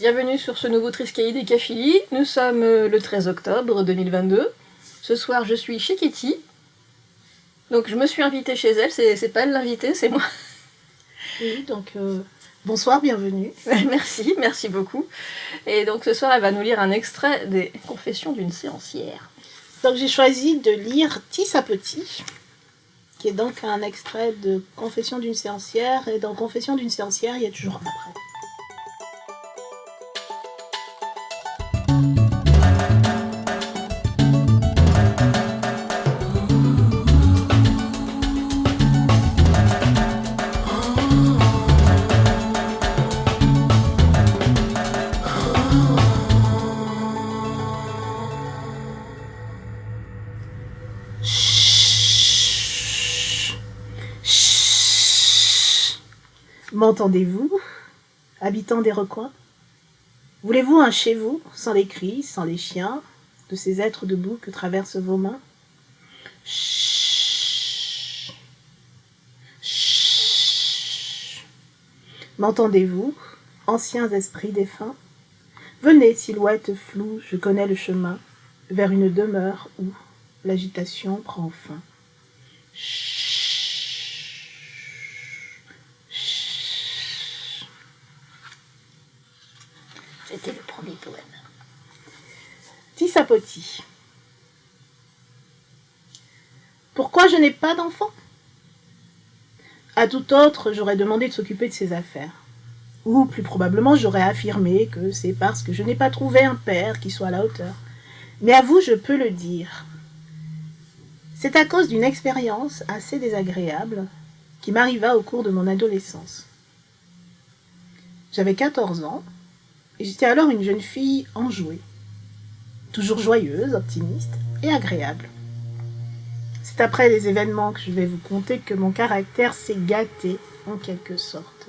Bienvenue sur ce nouveau Triskaï des Cafili. Nous sommes le 13 octobre 2022. Ce soir, je suis chez Kitty. Donc je me suis invitée chez elle, c'est pas elle l'invitée, c'est moi. Oui, donc bonsoir, bienvenue. Merci beaucoup. Et donc ce soir, elle va nous lire un extrait des Confessions d'une séancière. Donc j'ai choisi de lire Tisse à Petit, qui est donc un extrait de Confessions d'une séancière. Et dans Confessions d'une séancière, il y a toujours un après. M'entendez-vous, habitants des recoins? Voulez-vous un chez vous, sans les cris, sans les chiens, de ces êtres debout que traversent vos mains? Chut. Chut. M'entendez-vous, anciens esprits défunts? Venez, silhouette floue, je connais le chemin, vers une demeure où l'agitation prend fin. Chut. C'était le premier poème. Tisse à Petit. Pourquoi je n'ai pas d'enfant? À tout autre, j'aurais demandé de s'occuper de ses affaires. Ou plus probablement, j'aurais affirmé que c'est parce que je n'ai pas trouvé un père qui soit à la hauteur. Mais à vous, je peux le dire. C'est à cause d'une expérience assez désagréable qui m'arriva au cours de mon adolescence. J'avais 14 ans et j'étais alors une jeune fille enjouée, toujours joyeuse, optimiste et agréable. C'est après les événements que je vais vous conter que mon caractère s'est gâté en quelque sorte.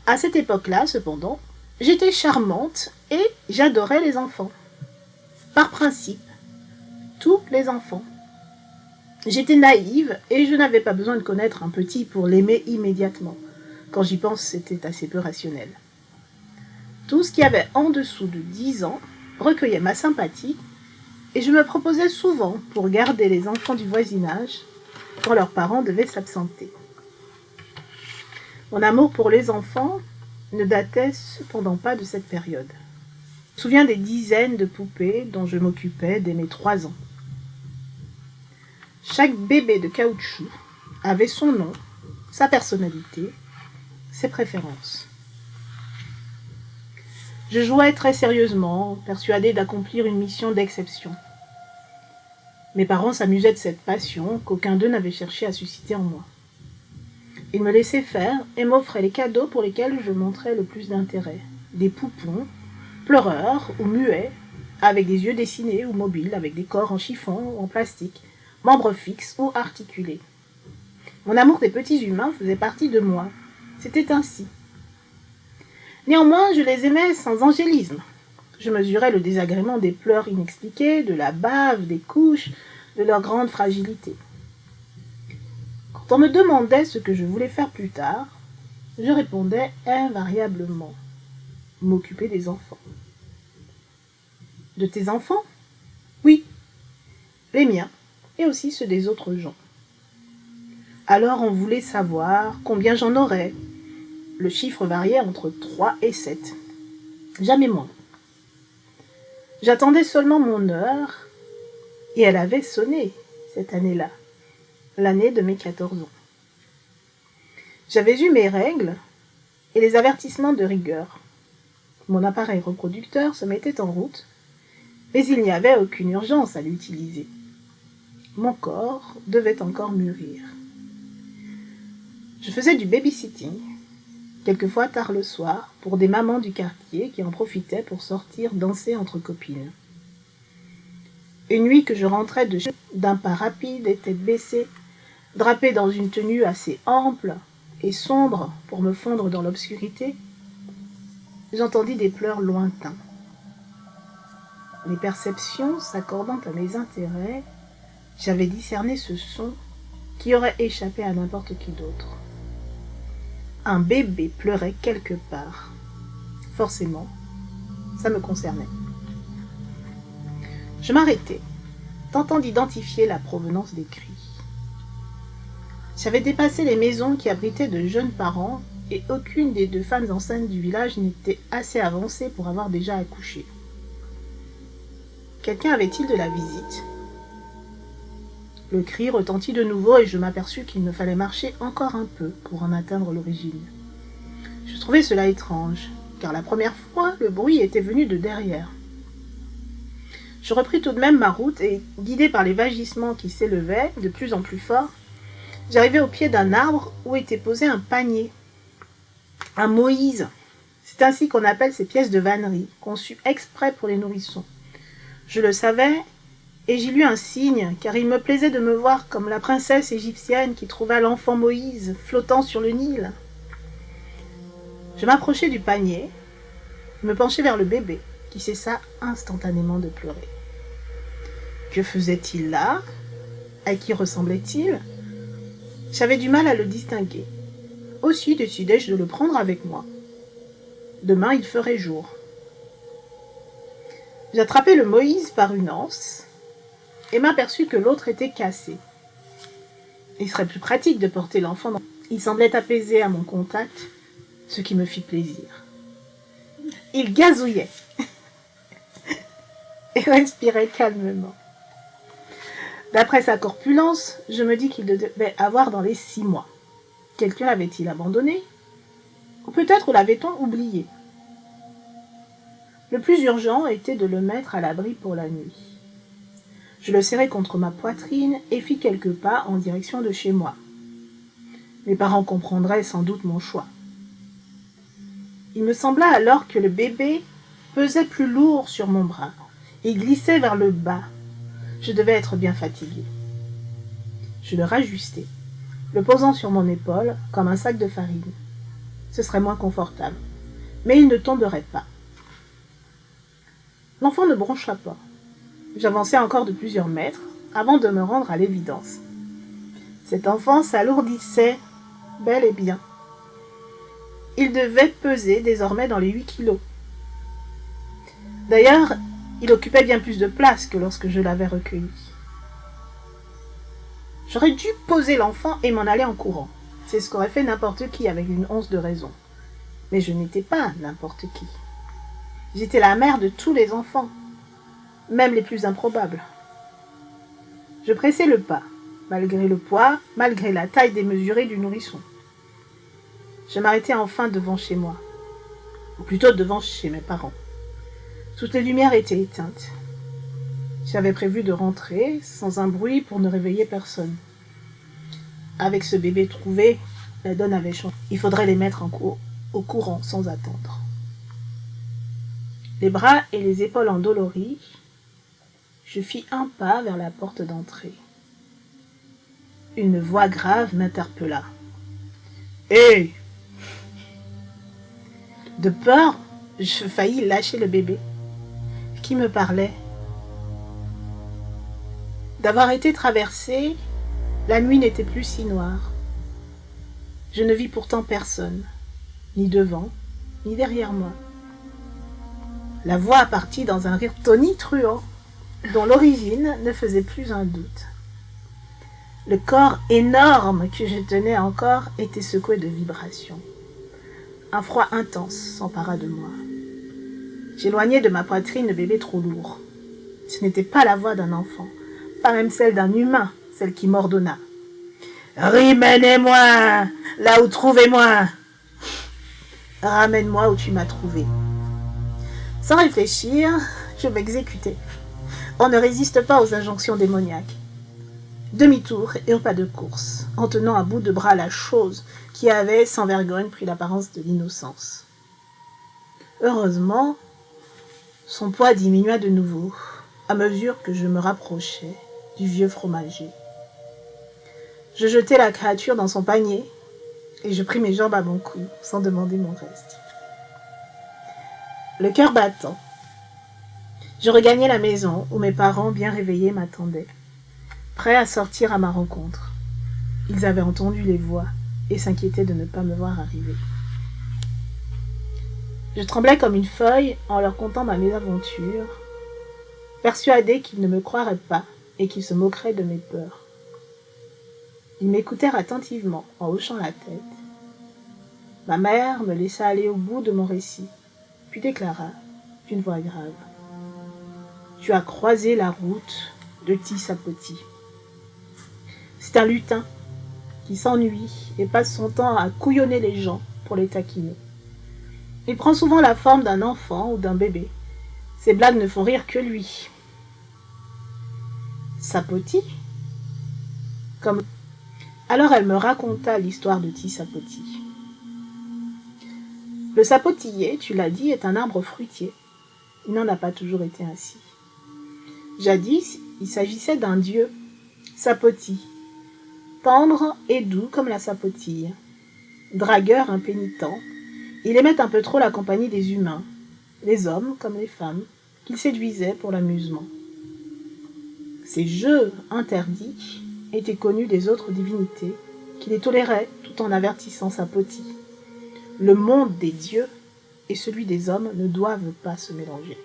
À cette époque-là, cependant, j'étais charmante et j'adorais les enfants. Par principe, tous les enfants. J'étais naïve et je n'avais pas besoin de connaître un petit pour l'aimer immédiatement. Quand j'y pense, c'était assez peu rationnel. Tout ce qui avait en dessous de 10 ans recueillait ma sympathie et je me proposais souvent pour garder les enfants du voisinage quand leurs parents devaient s'absenter. Mon amour pour les enfants ne datait cependant pas de cette période. Je me souviens des dizaines de poupées dont je m'occupais dès mes 3 ans. Chaque bébé de caoutchouc avait son nom, sa personnalité, ses préférences. Je jouais très sérieusement, persuadée d'accomplir une mission d'exception. Mes parents s'amusaient de cette passion qu'aucun d'eux n'avait cherché à susciter en moi. Ils me laissaient faire et m'offraient les cadeaux pour lesquels je montrais le plus d'intérêt. Des poupons, pleureurs ou muets, avec des yeux dessinés ou mobiles, avec des corps en chiffon ou en plastique, membres fixes ou articulés. Mon amour des petits humains faisait partie de moi. C'était ainsi. Néanmoins, je les aimais sans angélisme. Je mesurais le désagrément des pleurs inexpliqués, de la bave, des couches, de leur grande fragilité. Quand on me demandait ce que je voulais faire plus tard, je répondais invariablement « m'occuper des enfants ». De tes enfants? Oui, les miens, et aussi ceux des autres gens. Alors on voulait savoir combien j'en aurais. Le chiffre variait entre 3 et 7, jamais moins. J'attendais seulement mon heure, et elle avait sonné cette année-là, l'année de mes 14 ans. J'avais eu mes règles et les avertissements de rigueur. Mon appareil reproducteur se mettait en route, mais il n'y avait aucune urgence à l'utiliser. Mon corps devait encore mûrir. Je faisais du babysitting, quelquefois tard le soir, pour des mamans du quartier qui en profitaient pour sortir danser entre copines. Une nuit que je rentrais d'un pas rapide et tête baissée, drapée dans une tenue assez ample et sombre pour me fondre dans l'obscurité, j'entendis des pleurs lointains. Mes perceptions s'accordant à mes intérêts, j'avais discerné ce son qui aurait échappé à n'importe qui d'autre. Un bébé pleurait quelque part. Forcément, ça me concernait. Je m'arrêtais, tentant d'identifier la provenance des cris. J'avais dépassé les maisons qui abritaient de jeunes parents et aucune des 2 femmes enceintes du village n'était assez avancée pour avoir déjà accouché. Quelqu'un avait-il de la visite ? Le cri retentit de nouveau et je m'aperçus qu'il me fallait marcher encore un peu pour en atteindre l'origine. Je trouvais cela étrange, car la première fois, le bruit était venu de derrière. Je repris tout de même ma route et, guidé par les vagissements qui s'élevaient de plus en plus fort, j'arrivai au pied d'un arbre où était posé un panier. Un Moïse. C'est ainsi qu'on appelle ces pièces de vannerie, conçues exprès pour les nourrissons. Je le savais, et j'y lus un signe, car il me plaisait de me voir comme la princesse égyptienne qui trouva l'enfant Moïse flottant sur le Nil. Je m'approchai du panier, me penchai vers le bébé, qui cessa instantanément de pleurer. Que faisait-il là ? À qui ressemblait-il ? J'avais du mal à le distinguer. Aussi décidai-je de le prendre avec moi. Demain, il ferait jour. J'attrapai le Moïse par une anse et m'aperçus que l'autre était cassé. Il serait plus pratique de porter l'enfant. Il semblait apaisé à mon contact, ce qui me fit plaisir. Il gazouillait et respirait calmement. D'après sa corpulence, je me dis qu'il devait avoir dans les 6 mois. Quelqu'un l'avait-il abandonné ? Ou peut-être l'avait-on oublié ? Le plus urgent était de le mettre à l'abri pour la nuit. Je le serrai contre ma poitrine et fis quelques pas en direction de chez moi. Mes parents comprendraient sans doute mon choix. Il me sembla alors que le bébé pesait plus lourd sur mon bras et glissait vers le bas. Je devais être bien fatiguée. Je le rajustai, le posant sur mon épaule comme un sac de farine. Ce serait moins confortable, mais il ne tomberait pas. L'enfant ne broncha pas. J'avançai encore de plusieurs mètres avant de me rendre à l'évidence. Cet enfant s'alourdissait bel et bien. Il devait peser désormais dans les 8 kilos. D'ailleurs, il occupait bien plus de place que lorsque je l'avais recueilli. J'aurais dû poser l'enfant et m'en aller en courant. C'est ce qu'aurait fait n'importe qui avec une once de raison. Mais je n'étais pas n'importe qui. J'étais la mère de tous les enfants, même les plus improbables. Je pressai le pas, malgré le poids, malgré la taille démesurée du nourrisson. Je m'arrêtai enfin devant chez moi, ou plutôt devant chez mes parents. Toutes les lumières étaient éteintes. J'avais prévu de rentrer sans un bruit pour ne réveiller personne. Avec ce bébé trouvé, la donne avait changé. Il faudrait les mettre au courant sans attendre. Les bras et les épaules endoloris, je fis un pas vers la porte d'entrée. Une voix grave m'interpella. « Hé !» De peur, je faillis lâcher le bébé. Qui me parlait ? D'avoir été traversée, la nuit n'était plus si noire. Je ne vis pourtant personne, ni devant, ni derrière moi. La voix partit dans un rire tonitruant, dont l'origine ne faisait plus un doute. Le corps énorme que je tenais encore était secoué de vibrations. Un froid intense s'empara de moi. J'éloignai de ma poitrine le bébé trop lourd. Ce n'était pas la voix d'un enfant, pas même celle d'un humain, celle qui m'ordonna. « Ramène-moi, là où trouvez-moi. Ramène-moi où tu m'as trouvé. » Sans réfléchir, je m'exécutai. On ne résiste pas aux injonctions démoniaques. Demi-tour et au pas de course, en tenant à bout de bras la chose qui avait, sans vergogne, pris l'apparence de l'innocence. Heureusement, son poids diminua de nouveau, à mesure que je me rapprochais du vieux fromager. Je jetai la créature dans son panier et je pris mes jambes à mon cou, sans demander mon reste. Le cœur battant, je regagnai la maison où mes parents, bien réveillés, m'attendaient, prêts à sortir à ma rencontre. Ils avaient entendu les voix et s'inquiétaient de ne pas me voir arriver. Je tremblais comme une feuille en leur contant ma mésaventure, persuadée qu'ils ne me croiraient pas et qu'ils se moqueraient de mes peurs. Ils m'écoutèrent attentivement en hochant la tête. Ma mère me laissa aller au bout de mon récit, puis déclara d'une voix grave: « Tu as croisé la route de Tissapoti. C'est un lutin qui s'ennuie et passe son temps à couillonner les gens pour les taquiner. Il prend souvent la forme d'un enfant ou d'un bébé. Ces blagues ne font rire que lui. » Sapoti? Comme... Alors elle me raconta l'histoire de Tissapoti. Le sapotillier, tu l'as dit, est un arbre fruitier. Il n'en a pas toujours été ainsi. Jadis, il s'agissait d'un dieu, Sapoti, tendre et doux comme la sapotille. Dragueur impénitent, il aimait un peu trop la compagnie des humains, les hommes comme les femmes, qu'il séduisait pour l'amusement. Ces jeux interdits étaient connus des autres divinités, qui les toléraient tout en avertissant Sapoti. Le monde des dieux et celui des hommes ne doivent pas se mélanger.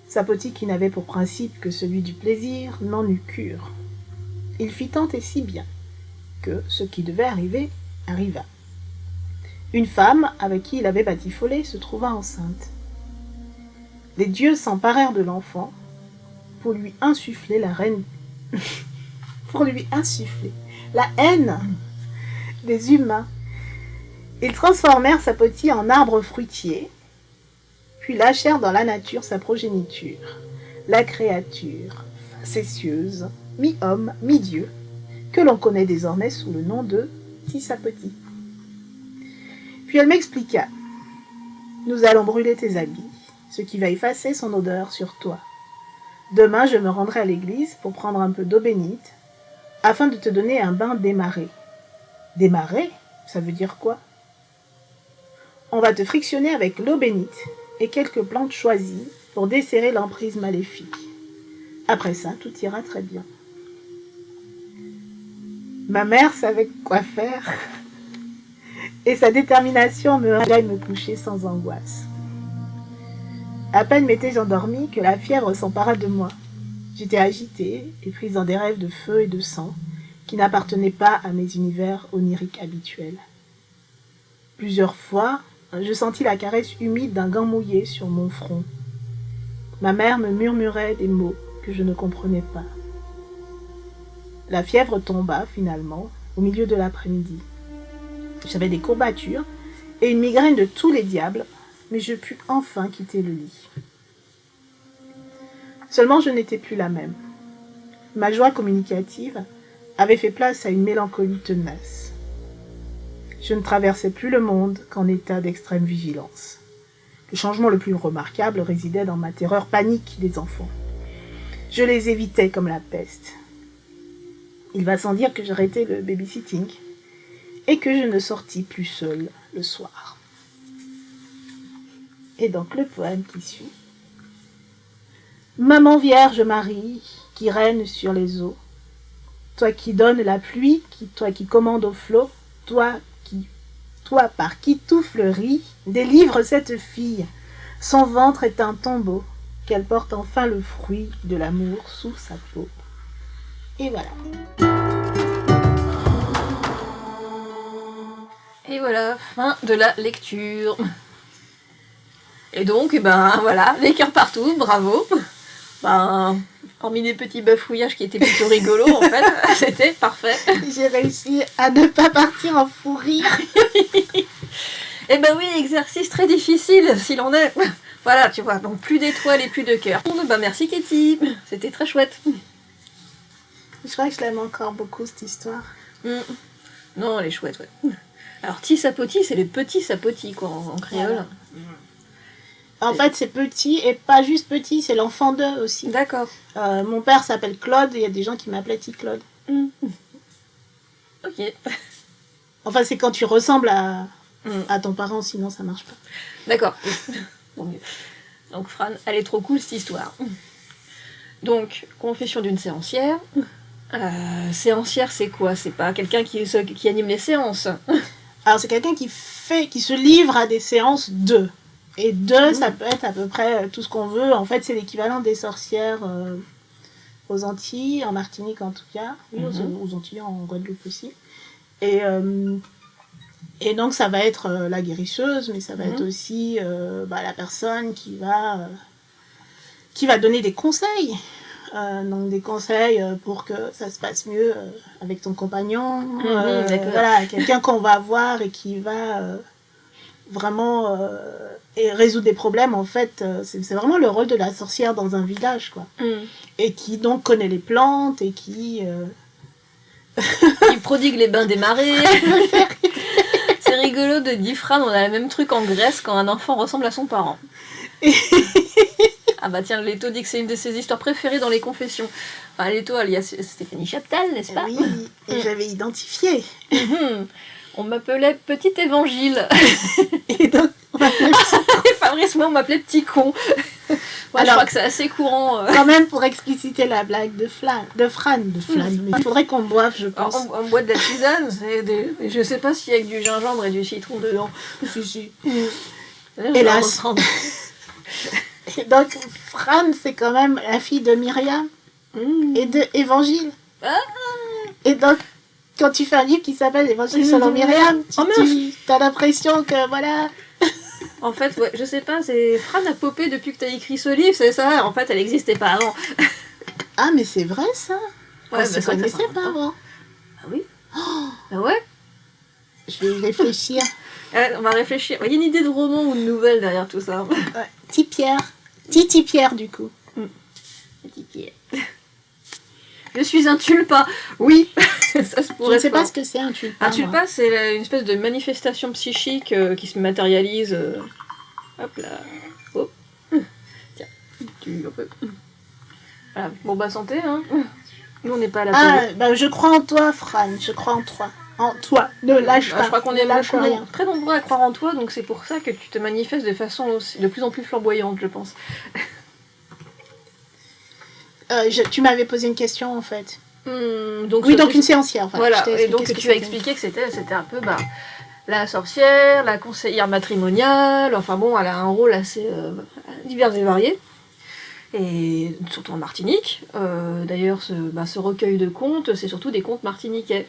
Sapoti, qui n'avait pour principe que celui du plaisir, n'en eut cure. Il fit tant et si bien que ce qui devait arriver arriva. Une femme avec qui il avait batifolé se trouva enceinte. Les dieux s'emparèrent de l'enfant pour lui insuffler la haine des humains. Ils transformèrent Sapoti en arbre fruitier, puis lâchèrent dans la nature sa progéniture, la créature facétieuse, mi-homme, mi-dieu, que l'on connaît désormais sous le nom de Tissapoti. Puis elle m'expliqua: « Nous allons brûler tes habits, ce qui va effacer son odeur sur toi. Demain, je me rendrai à l'église pour prendre un peu d'eau bénite, afin de te donner un bain démarré. » Démarré, ça veut dire quoi? On va te frictionner avec l'eau bénite et quelques plantes choisies pour desserrer l'emprise maléfique. Après ça, tout ira très bien. Ma mère savait quoi faire et sa détermination me rendait me coucher sans angoisse. À peine m'étais-je endormie que la fièvre s'empara de moi. J'étais agitée et prise dans des rêves de feu et de sang qui n'appartenaient pas à mes univers oniriques habituels. Plusieurs fois, je sentis la caresse humide d'un gant mouillé sur mon front. Ma mère me murmurait des mots que je ne comprenais pas. La fièvre tomba, finalement, au milieu de l'après-midi. J'avais des courbatures et une migraine de tous les diables, mais je pus enfin quitter le lit. Seulement, je n'étais plus la même. Ma joie communicative avait fait place à une mélancolie tenace. Je ne traversais plus le monde qu'en état d'extrême vigilance. Le changement le plus remarquable résidait dans ma terreur panique des enfants. Je les évitais comme la peste. Il va sans dire que j'arrêtais le babysitting et que je ne sortis plus seule le soir. Et donc le poème qui suit. Maman Vierge Marie, qui règne sur les eaux, toi qui donnes la pluie, toi qui commandes au flot, toi par qui tout fleurit, délivre cette fille. Son ventre est un tombeau, qu'elle porte enfin le fruit de l'amour sous sa peau. Et voilà. Et voilà, fin de la lecture. Et donc, voilà, les cœurs partout, bravo. Hormis des petits bafouillages qui étaient plutôt rigolos, en fait, c'était parfait. J'ai réussi à ne pas partir en fou rire. Eh ben oui, exercice très difficile, s'il en est. Voilà, tu vois, donc plus d'étoiles et plus de cœurs. Merci Katie, c'était très chouette. Je crois que je l'aime encore beaucoup, cette histoire. Non, elle est chouette, ouais. Alors, Tissapoti, c'est les petits sapotis, quoi, en créole. Voilà. En fait, c'est petit, et pas juste petit, c'est l'enfant d'eux aussi. D'accord. Mon père s'appelle Claude, et il y a des gens qui m'appelaient Claude. Ok. Enfin, c'est quand tu ressembles à ton parent, sinon ça marche pas. D'accord. Donc, Fran, elle est trop cool, cette histoire. Donc, confession d'une séancière. Séancière, c'est quoi? C'est pas quelqu'un qui anime les séances. Alors, c'est quelqu'un qui se livre à des séances de. Et de, ça peut être à peu près tout ce qu'on veut. En fait, c'est l'équivalent des sorcières aux Antilles, en Martinique en tout cas. Oui, aux Antilles, en Guadeloupe aussi. Et donc, ça va être la guérisseuse, mais ça va être aussi la personne qui va donner des conseils. Donc, des conseils pour que ça se passe mieux avec ton compagnon. Voilà, quelqu'un qu'on va voir et qui va vraiment résoudre des problèmes. En fait, c'est vraiment le rôle de la sorcière dans un village, quoi. Et qui donc connaît les plantes et qui... Il prodigue les bains des marées. C'est rigolo de dire Fran, on a le même truc en Grèce quand un enfant ressemble à son parent. Ah bah tiens, Leto dit que c'est une de ses histoires préférées dans les confessions. Enfin, Leto alias Stéphanie Chaptal, n'est-ce pas? Oui, et j'avais identifié. On m'appelait Petit Évangile. Et donc, Et Fabrice, moi, on m'appelait Petit Con. Ouais, alors, je crois que c'est assez courant. Quand même, pour expliciter la blague de Fran. Mais il faudrait qu'on boive, je pense. Alors, on boit de la tisane. Je sais pas s'il y a que du gingembre et du citron dedans. Si. Hélas. Et donc, Fran, c'est quand même la fille de Myriam et de Évangile. Et donc, quand tu fais un livre qui s'appelle Évangile selon Myriam, tu as l'impression que, voilà... En fait, ouais, je sais pas, Fran a popé depuis que t'as écrit ce livre, c'est ça. En fait, elle n'existait pas avant. Ah, mais c'est vrai, ça? Ouais, on se connaissait pas avant. Ah oui? Ah ouais? Je vais y réfléchir. On va réfléchir. Il y a une idée de roman ou de nouvelle derrière tout ça. Titi Pierre, du coup. Titi Pierre. Je suis un tulpa. Oui, ça se pourrait. Je ne sais pas ce que c'est un tulpa. Un tulpa, c'est une espèce de manifestation psychique qui se matérialise. Hop là. Hop. Tiens. Voilà. Bon bah santé, hein. Nous on n'est pas à la télé. Je crois en toi, Fran. Je crois en toi. En toi. Ne lâche pas. Je crois qu'on est très nombreux à croire en toi, donc c'est pour ça que tu te manifestes de façon aussi, de plus en plus flamboyante, je pense. Tu m'avais posé une question en fait. Donc une séancière. Voilà, et donc tu as expliqué que c'était un peu la sorcière, la conseillère matrimoniale, enfin bon, elle a un rôle assez divers et varié. Et surtout en Martinique. D'ailleurs, ce recueil de contes, c'est surtout des contes martiniquais.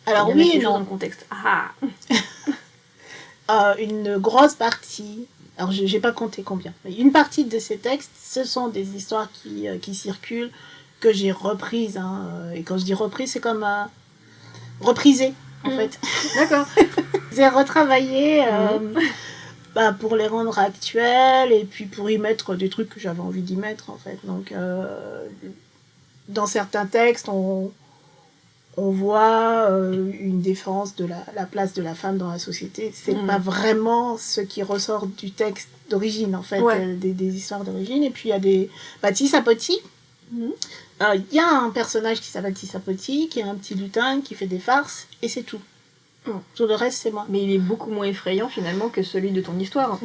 Alors oui et non. Dans le contexte. Une grosse partie... Alors, je n'ai pas compté combien. Mais une partie de ces textes, ce sont des histoires qui circulent, que j'ai reprises. Et quand je dis reprises, c'est comme reprisées, en fait. D'accord. J'ai retravaillé pour les rendre actuels et puis pour y mettre des trucs que j'avais envie d'y mettre, en fait. Donc, dans certains textes, on voit une défense de la place de la femme dans la société. C'est pas vraiment ce qui ressort du texte d'origine, en fait, des histoires d'origine. Et puis il y a des... Tissapoti. Il y a un personnage qui s'appelle Tissapoti, qui est un petit lutin, qui fait des farces, et c'est tout. Tout le reste, c'est moi. Mais il est beaucoup moins effrayant, finalement, que celui de ton histoire.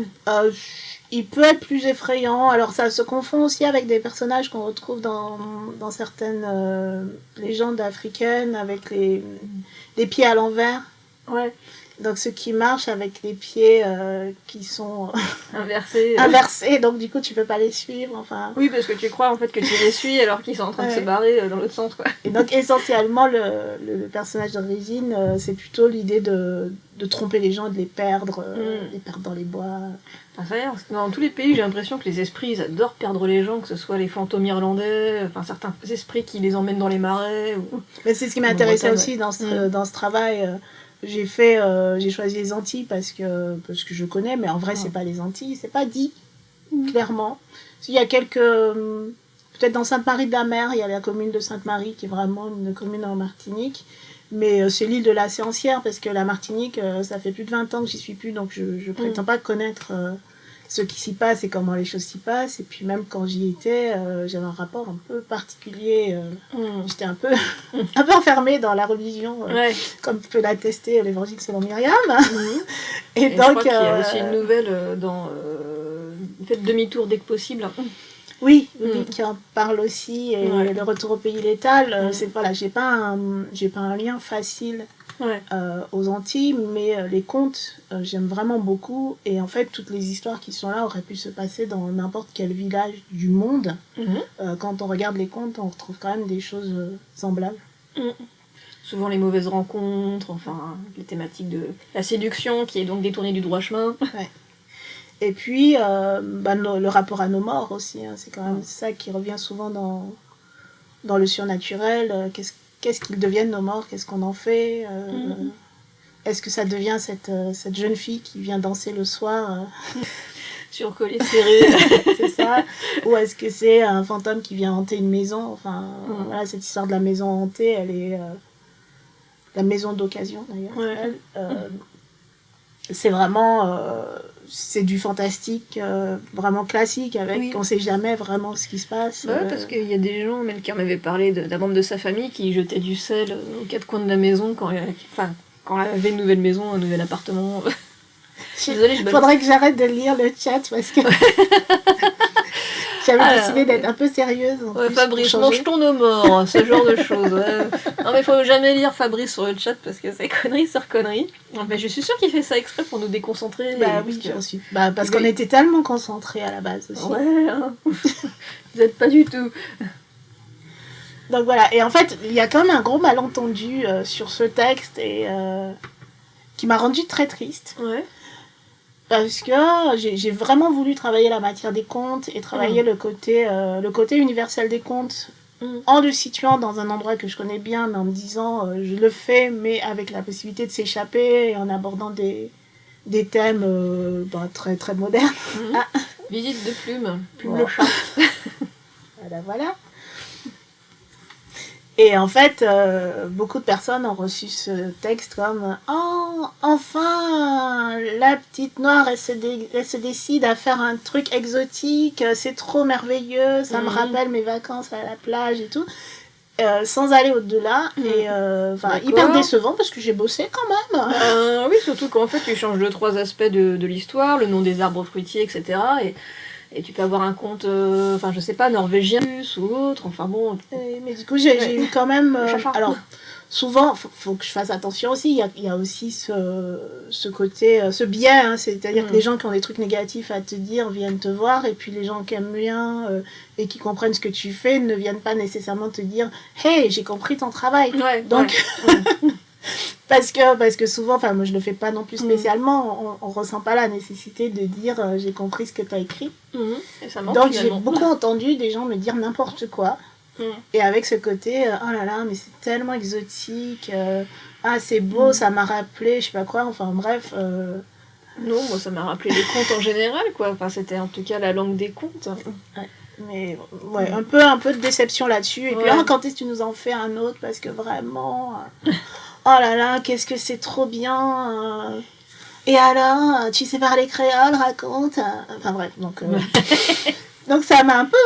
Il peut être plus effrayant. Alors ça se confond aussi avec des personnages qu'on retrouve dans certaines légendes africaines avec les pieds à l'envers. Ouais. Donc ceux qui marchent avec les pieds qui sont inversés. Donc du coup tu peux pas les suivre. Enfin. Oui, parce que tu crois en fait que tu les suis alors qu'ils sont en train de se barrer dans l'autre sens, quoi. Et donc essentiellement le personnage d'origine, c'est plutôt l'idée de tromper les gens et de les perdre dans les bois. Dans tous les pays, j'ai l'impression que les esprits ils adorent perdre les gens, que ce soit les fantômes irlandais, certains esprits qui les emmènent dans les marais. Mais c'est ce qui m'intéressait aussi dans ce travail. J'ai choisi les Antilles parce que je connais, mais en vrai c'est pas les Antilles, c'est pas dit clairement. Il y a peut-être dans Sainte-Marie-de-la-Mer, il y a la commune de Sainte-Marie qui est vraiment une commune en Martinique. Mais c'est l'île de la Séancière, parce que la Martinique, ça fait plus de 20 ans que j'y suis plus, donc je prétends pas connaître ce qui s'y passe et comment les choses s'y passent. Et puis même quand j'y étais, j'avais un rapport un peu particulier. J'étais un peu enfermée dans la religion, comme peut l'attester l'Évangile selon Myriam. Et donc, je crois qu'il y a aussi une nouvelle dans Faites demi-tour dès que possible. Oui, qui en parle aussi, et le retour au pays létal, j'ai pas un lien facile Ouais. aux Antilles, mais les contes, j'aime vraiment beaucoup. Et en fait, toutes les histoires qui sont là auraient pu se passer dans n'importe quel village du monde. Quand on regarde les contes, on retrouve quand même des choses semblables. Souvent les mauvaises rencontres, enfin les thématiques de la séduction qui est donc détournée du droit chemin. Ouais. Et puis le rapport à nos morts aussi, hein, c'est quand même ça qui revient souvent dans le surnaturel. Qu'est-ce qu'ils deviennent nos morts, qu'est-ce qu'on en fait, est-ce que ça devient cette jeune fille qui vient danser le soir sur collier serré. C'est ça, ou est-ce que c'est un fantôme qui vient hanter une maison, enfin voilà, cette histoire de la maison hantée, elle est la maison d'occasion d'ailleurs. C'est vraiment c'est du fantastique vraiment classique avec on sait jamais vraiment ce qui se passe. Parce qu'il y a des gens, même qui en avaient parlé d'un membre de sa famille qui jetait du sel aux quatre coins de la maison quand elle avait une nouvelle maison, un nouvel appartement. Désolée, faudrait que j'arrête de lire le chat parce que j'avais décidé d'être un peu sérieuse. Fabrice, mange ton eau mort, ce genre de choses. Non mais faut jamais lire Fabrice sur le chat parce que c'est connerie sur connerie. Mais je suis sûre qu'il fait ça exprès pour nous déconcentrer. Oui, j'en suis. Parce qu'on était tellement concentrés à la base aussi. Ouais, hein. Vous êtes pas du tout. Donc voilà, et en fait, il y a quand même un gros malentendu sur ce texte et qui m'a rendue très triste. Ouais. Parce que j'ai vraiment voulu travailler la matière des contes et travailler le côté universel des contes en le situant dans un endroit que je connais bien, mais en me disant je le fais, mais avec la possibilité de s'échapper et en abordant des thèmes très, très modernes. Visite de plume le chat. Voilà. Et en fait, beaucoup de personnes ont reçu ce texte comme « Oh, enfin, la petite noire, elle se décide à faire un truc exotique, c'est trop merveilleux, ça me rappelle mes vacances à la plage et tout. » Sans aller au-delà, et hyper décevant parce que j'ai bossé quand même. Oui, surtout qu'en fait, tu changes 2-3 aspects de l'histoire, le nom des arbres fruitiers, etc. Et tu peux avoir un conte, je sais pas, norvégien ou autre, enfin bon. Mais du coup, j'ai eu quand même... alors, souvent, faut que je fasse attention aussi, il y a aussi ce côté, ce biais, hein, c'est-à-dire que les gens qui ont des trucs négatifs à te dire viennent te voir, et puis les gens qui aiment bien et qui comprennent ce que tu fais ne viennent pas nécessairement te dire « Hey, j'ai compris ton travail !» Donc... Parce que souvent, moi je le fais pas non plus spécialement, on ressent pas la nécessité de dire j'ai compris ce que tu as écrit. Et ça manque, donc j'ai beaucoup entendu des gens me dire n'importe quoi. Et avec ce côté oh là là, mais c'est tellement exotique, c'est beau, ça m'a rappelé, je sais pas quoi, enfin bref. Non, moi ça m'a rappelé les contes en général, quoi. Enfin, c'était en tout cas la langue des contes. Mais un peu de déception là-dessus. Et puis quand est-ce que tu nous en fais un autre, parce que vraiment... Oh là là, qu'est-ce que c'est trop bien. Et alors, tu sais parler créole, raconte. Enfin bref, donc... donc ça m'a un peu...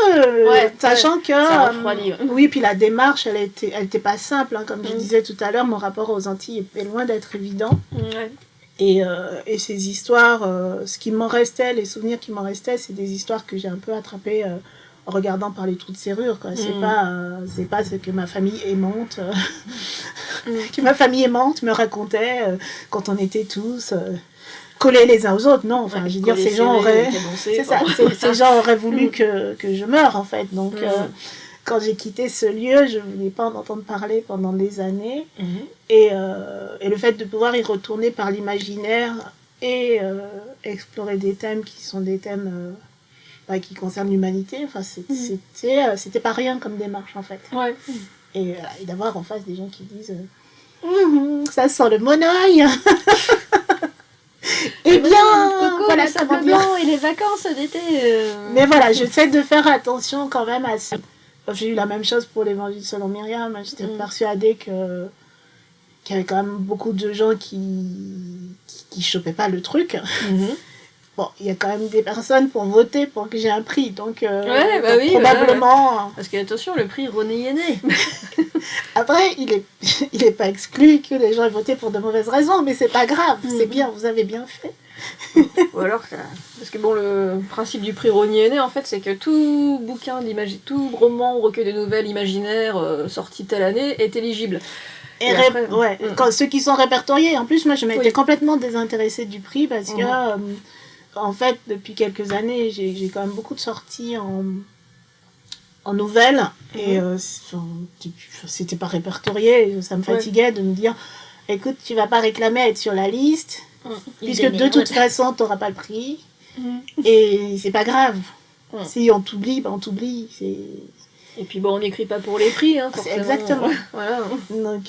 sachant que... Ça refroidit. Oui, puis la démarche, elle était pas simple. Hein, comme je disais tout à l'heure, mon rapport aux Antilles est loin d'être évident. Et ces histoires, ce qui m'en restait, les souvenirs qui m'en restaient, c'est des histoires que j'ai un peu attrapées... en regardant par les trous de serrure, quoi. C'est pas ce que ma famille aimante me racontait quand on était tous collés les uns aux autres. Non, enfin, je veux dire, ces gens auraient ces gens auraient voulu que je meure, en fait. Donc quand j'ai quitté ce lieu, je voulais pas en entendre parler pendant des années. Et le fait de pouvoir y retourner par l'imaginaire et explorer des thèmes qui sont des thèmes qui concerne l'humanité, enfin c'était pas rien comme démarche en fait. Et d'avoir en face des gens qui disent ça sent le monoeil. Eh bien Coco, voilà, le sable blanc et les vacances d'été. Mais voilà, j'essaie de faire attention quand même à ça. J'ai eu la même chose pour l'évangile selon Myriam. J'étais persuadée qu'il y avait quand même beaucoup de gens qui chopaient pas le truc. Bon, il y a quand même des personnes pour voter pour que j'ai un prix, donc probablement... Parce que, attention, le prix René Yenné. Après, il est pas exclu que les gens aient voté pour de mauvaises raisons, mais c'est pas grave, c'est bien, vous avez bien fait. Ou alors, parce que bon, le principe du prix René Yenné, en fait, c'est que tout bouquin tout roman ou recueil de nouvelles imaginaires sorti telle année est éligible. Et après, ceux qui sont répertoriés. En plus, moi, je m'étais Oui. complètement désintéressée du prix parce que, en fait, depuis quelques années, j'ai quand même beaucoup de sorties en nouvelles. Et c'était pas répertorié. Ça me fatiguait de me dire, écoute, tu vas pas réclamer à être sur la liste, puisque de toute façon, t'auras pas le prix. Et c'est pas grave. Si on t'oublie, ben on t'oublie. Et puis bon, on n'écrit pas pour les prix, hein, forcément. Exactement. Voilà. Donc,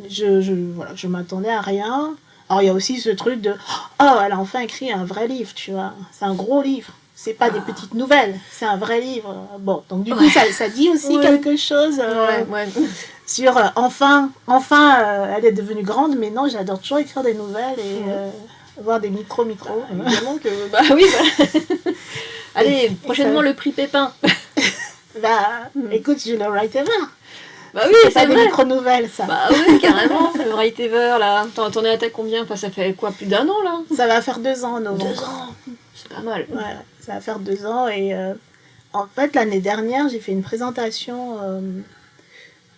je m'attendais à rien. Alors, il y a aussi ce truc de oh, elle a enfin écrit un vrai livre, tu vois. C'est un gros livre. C'est pas des petites nouvelles, c'est un vrai livre. Bon, donc du coup, ça dit aussi quelque chose sur enfin, elle est devenue grande, mais non, j'adore toujours écrire des nouvelles et voir des micros. Évidemment que. Bah oui, voilà. Allez, prochainement le prix Pépin. Écoute, je le write ever. Bah oui, c'est pas des micro-nouvelles, ça. Bah oui, carrément, le write ever, là. T'en es à combien? Enfin, ça fait quoi, plus d'1 an, là? Ça va faire 2 ans en novembre. 2 ans, c'est pas mal. Ouais, ça va faire 2 ans et en fait, l'année dernière, j'ai fait une présentation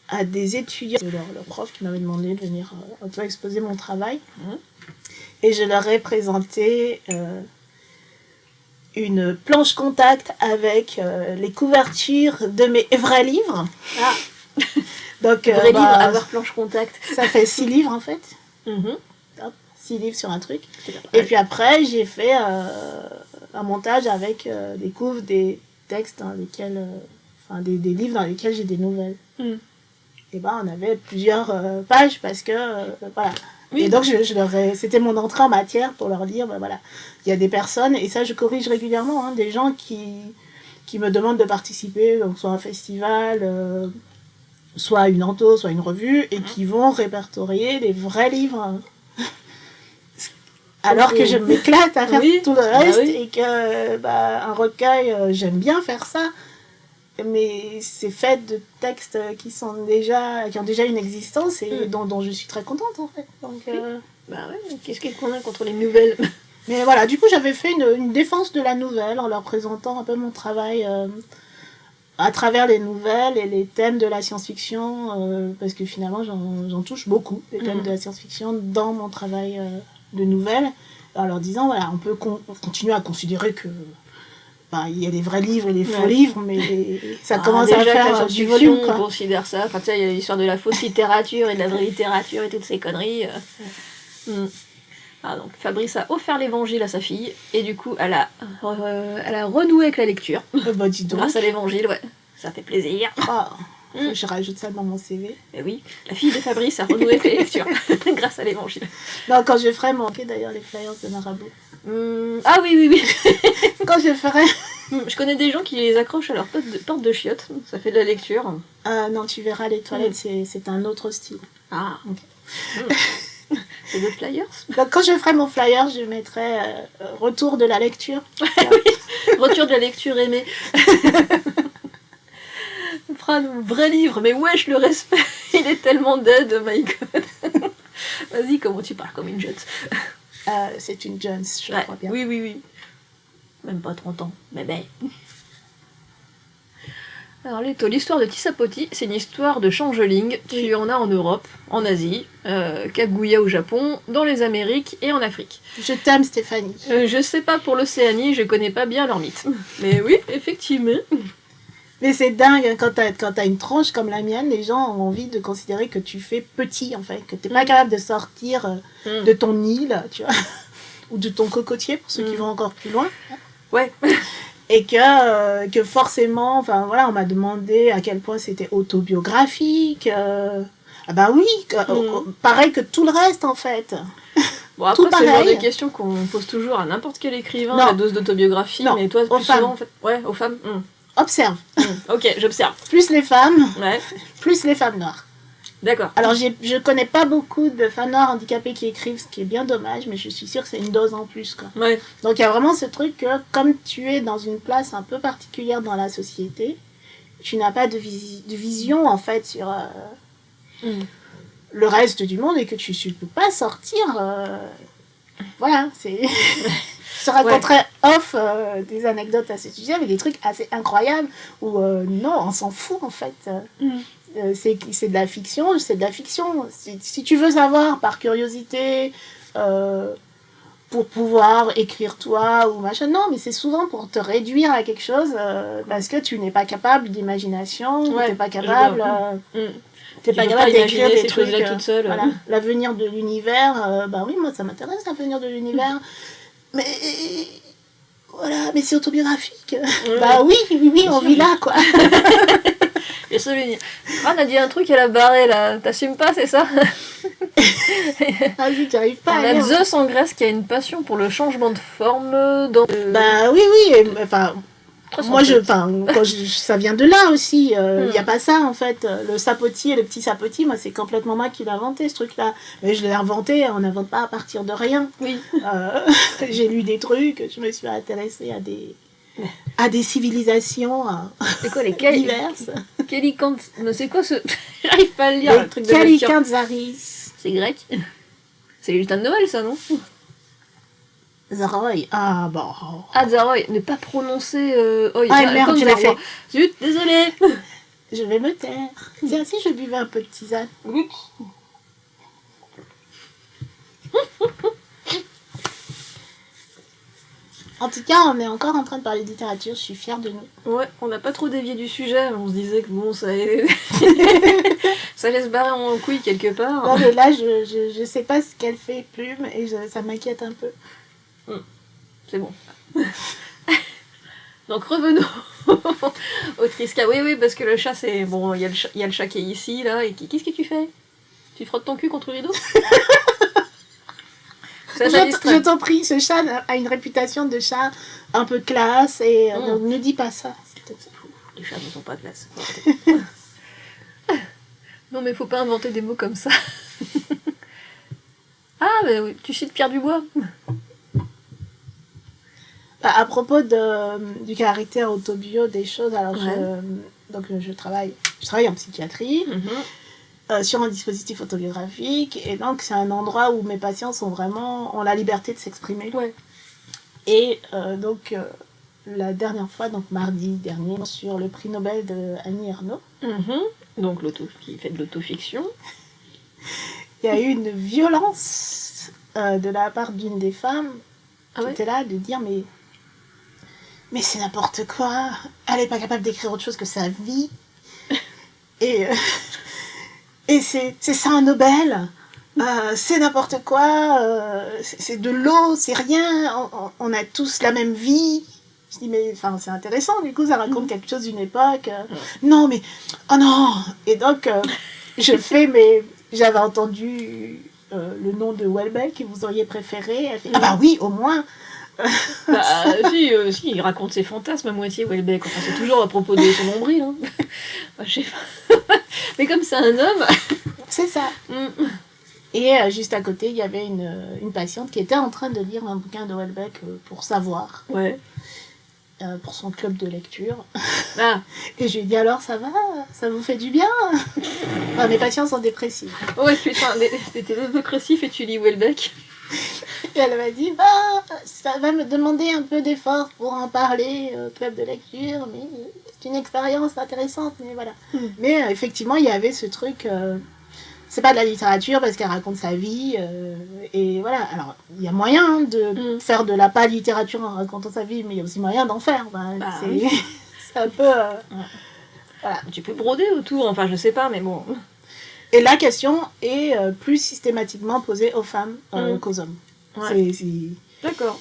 à des étudiants, leur prof qui m'avait demandé de venir exposer mon travail. Et je leur ai présenté une planche contact avec les couvertures de mes vrais livres. Ah. Donc, vrai livre, avoir planche contact. Ça fait 6 livres en fait. 6 livres sur un truc. Et puis après, j'ai fait un montage avec des couves, des textes dans lesquels, des livres dans lesquels j'ai des nouvelles. Et on avait plusieurs pages parce que voilà. Oui. Et donc c'était mon entrée en matière pour leur dire voilà, il y a des personnes, et ça je corrige régulièrement, des gens qui me demandent de participer, donc soit à un festival, soit à une anto, soit à une revue, et qui vont répertorier les vrais livres. Alors que je m'éclate à faire tout le reste, et que un recueil, j'aime bien faire ça, mais c'est fait de textes qui ont déjà une existence et dont je suis très contente en fait. Donc, qu'est-ce qu'on a contre les nouvelles? Mais voilà, du coup j'avais fait une défense de la nouvelle en leur présentant un peu mon travail à travers les nouvelles et les thèmes de la science-fiction, parce que finalement j'en touche beaucoup, les thèmes de la science-fiction dans mon travail de nouvelles, en leur disant voilà, on peut continuer à considérer que il y a les vrais livres et les faux livres, mais ça commence à faire du volume. On considère ça. Enfin, tu sais, il y a l'histoire de la fausse littérature et de la vraie littérature et toutes ces conneries. Donc, Fabrice a offert l'évangile à sa fille, et du coup, elle a renoué avec la lecture. Dis donc. Grâce à l'évangile, ça fait plaisir. Je rajoute ça dans mon CV. Et oui, la fille de Fabrice a renoué avec la lecture grâce à l'évangile. Non, quand je ferai manquer d'ailleurs les flyers de Marabout. Ah oui. Quand je ferai. Je connais des gens qui les accrochent à leur porte de chiottes. Ça fait de la lecture. Non, tu verras, les toilettes, c'est un autre style. Ah, ok. C'est d'autres flyers. Donc, quand je ferai mon flyer, je mettrai retour de la lecture. Oui, retour de la lecture aimée. On fera un vrai livre, mais wesh, le respect, il est tellement dead, oh my god. Vas-y, comment tu parles comme une Jones? C'est une Jones, je crois bien. Oui. Même pas 30 ans, mais ben. Alors Leto, l'histoire de Tisapoti, c'est une histoire de changeling. Tu en as en Europe, en Asie, Kaguya au Japon, dans les Amériques et en Afrique. Je t'aime Stéphanie. Je sais pas pour l'Océanie, je connais pas bien leur mythe. Mais oui, effectivement. Mais c'est dingue, quand t'as une tranche comme la mienne, les gens ont envie de considérer que tu fais petit en fait, que t'es pas capable de sortir de ton île, tu vois, ou de ton cocotier pour ceux qui vont encore plus loin. Ouais. Et que forcément, on m'a demandé à quel point c'était autobiographique. Pareil que tout le reste en fait. Bon, après, c'est le genre de questions qu'on pose toujours à n'importe quel écrivain, la dose d'autobiographie, mais toi, plus souvent, en fait. Ouais, aux femmes. Observe. Ok, j'observe. Plus les femmes, plus les femmes noires. D'accord. Alors, je connais pas beaucoup de femmes noires handicapées qui écrivent, ce qui est bien dommage, mais je suis sûre que c'est une dose en plus, quoi. Ouais. Donc, il y a vraiment ce truc que, comme tu es dans une place un peu particulière dans la société, tu n'as pas de vision, en fait, sur le reste du monde, et que tu ne peux pas sortir... Voilà, c'est... Je raconterai off des anecdotes à ce sujet, mais des trucs assez incroyables où non, on s'en fout en fait. c'est de la fiction, c'est de la fiction. Si tu veux savoir par curiosité, pour pouvoir écrire toi ou machin, non, mais c'est souvent pour te réduire à quelque chose parce que tu n'es pas capable d'imagination, tu n'es pas capable... T'es pas capable d'écrire des trucs là toute seule. Voilà. L'avenir de l'univers, bah oui, moi ça m'intéresse l'avenir de l'univers. Mais voilà, mais c'est autobiographique. Bah oui, on vit là quoi. Et celui on a dit un truc, elle a barré là. T'assumes pas, c'est ça? Ah oui, j'arrive pas on a Zeus en Grèce qui a une passion pour le changement de forme dans... Bah oui, enfin... Moi, ça vient de là aussi. Il n'y a pas ça, en fait. Le sapotier, le petit sapotier, moi, c'est complètement moi qui l'ai inventé, ce truc-là. Mais je l'ai inventé, on n'invente pas à partir de rien. Oui. J'ai lu des trucs, je me suis intéressée à des civilisations c'est quoi, les diverses. C'est quoi ce... J'arrive pas à le lire, le truc de Calicantzaris. C'est grec. C'est les lutins de Noël, ça, non? Zaroy, ah bon. Ah, Zaroy, ne pas prononcer... merde, je l'ai fait. Zut, désolé. Je vais me taire. Tiens, si je buvais un peu de tisane. En tout cas, on est encore en train de parler de littérature, je suis fière de nous. Ouais, on n'a pas trop dévié du sujet, on se disait que bon, ça ça laisse barrer en couille quelque part. Non, mais là, je sais pas ce qu'elle fait, Plume, et ça m'inquiète un peu. C'est bon. Donc revenons au Triska. Oui, parce que le chat, c'est... Bon, il y a le chat qui est ici, là, et qu'est-ce que tu fais? Tu frottes ton cul contre le rideau? Je t'en prie, ce chat a une réputation de chat un peu classe, et donc ne dis pas ça. Les chats ne sont pas classe. Non, mais faut pas inventer des mots comme ça. Ah, mais oui, tu cites Pierre Dubois. À propos du caractère autobio des choses, alors je travaille en psychiatrie sur un dispositif autobiographique, et donc c'est un endroit où mes patients ont la liberté de s'exprimer. Ouais. Et donc la dernière fois, donc mardi dernier, sur le prix Nobel de Annie Ernaux, donc qui fait de l'autofiction, il y a eu une violence de la part d'une des femmes qui était là de dire mais c'est n'importe quoi, elle n'est pas capable d'écrire autre chose que sa vie. Et c'est ça un Nobel, c'est n'importe quoi, c'est de l'eau, c'est rien, on a tous la même vie. Je dis, mais c'est intéressant, du coup, ça raconte quelque chose d'une époque. Non, mais, oh non. Et donc, j'avais entendu le nom de Houellebecq que vous auriez préféré. Elle fait, ah bah oui, au moins. Si, il raconte ses fantasmes à moitié, Houellebecq. Enfin, c'est toujours à propos de son nombril. Hein. Je sais pas. Mais comme c'est un homme... C'est ça. Et juste à côté, il y avait une patiente qui était en train de lire un bouquin de Houellebecq pour savoir. Ouais. Pour son club de lecture. Ah. Et je lui ai dit, alors ça va? Ça vous fait du bien? Mes patients sont dépressifs. Ouais, putain, t'es dépressif et tu lis Houellebecq. Et elle m'a dit, ça va me demander un peu d'effort pour en parler au club de lecture, mais c'est une expérience intéressante, mais voilà. Mais effectivement, il y avait ce truc... c'est pas de la littérature parce qu'elle raconte sa vie, et voilà. Alors, il y a moyen de faire de la pas littérature en racontant sa vie, mais il y a aussi moyen d'en faire. C'est un peu... voilà. Tu peux broder autour, enfin, je sais pas, mais bon... Et la question est plus systématiquement posée aux femmes qu'aux hommes. Ouais. D'accord.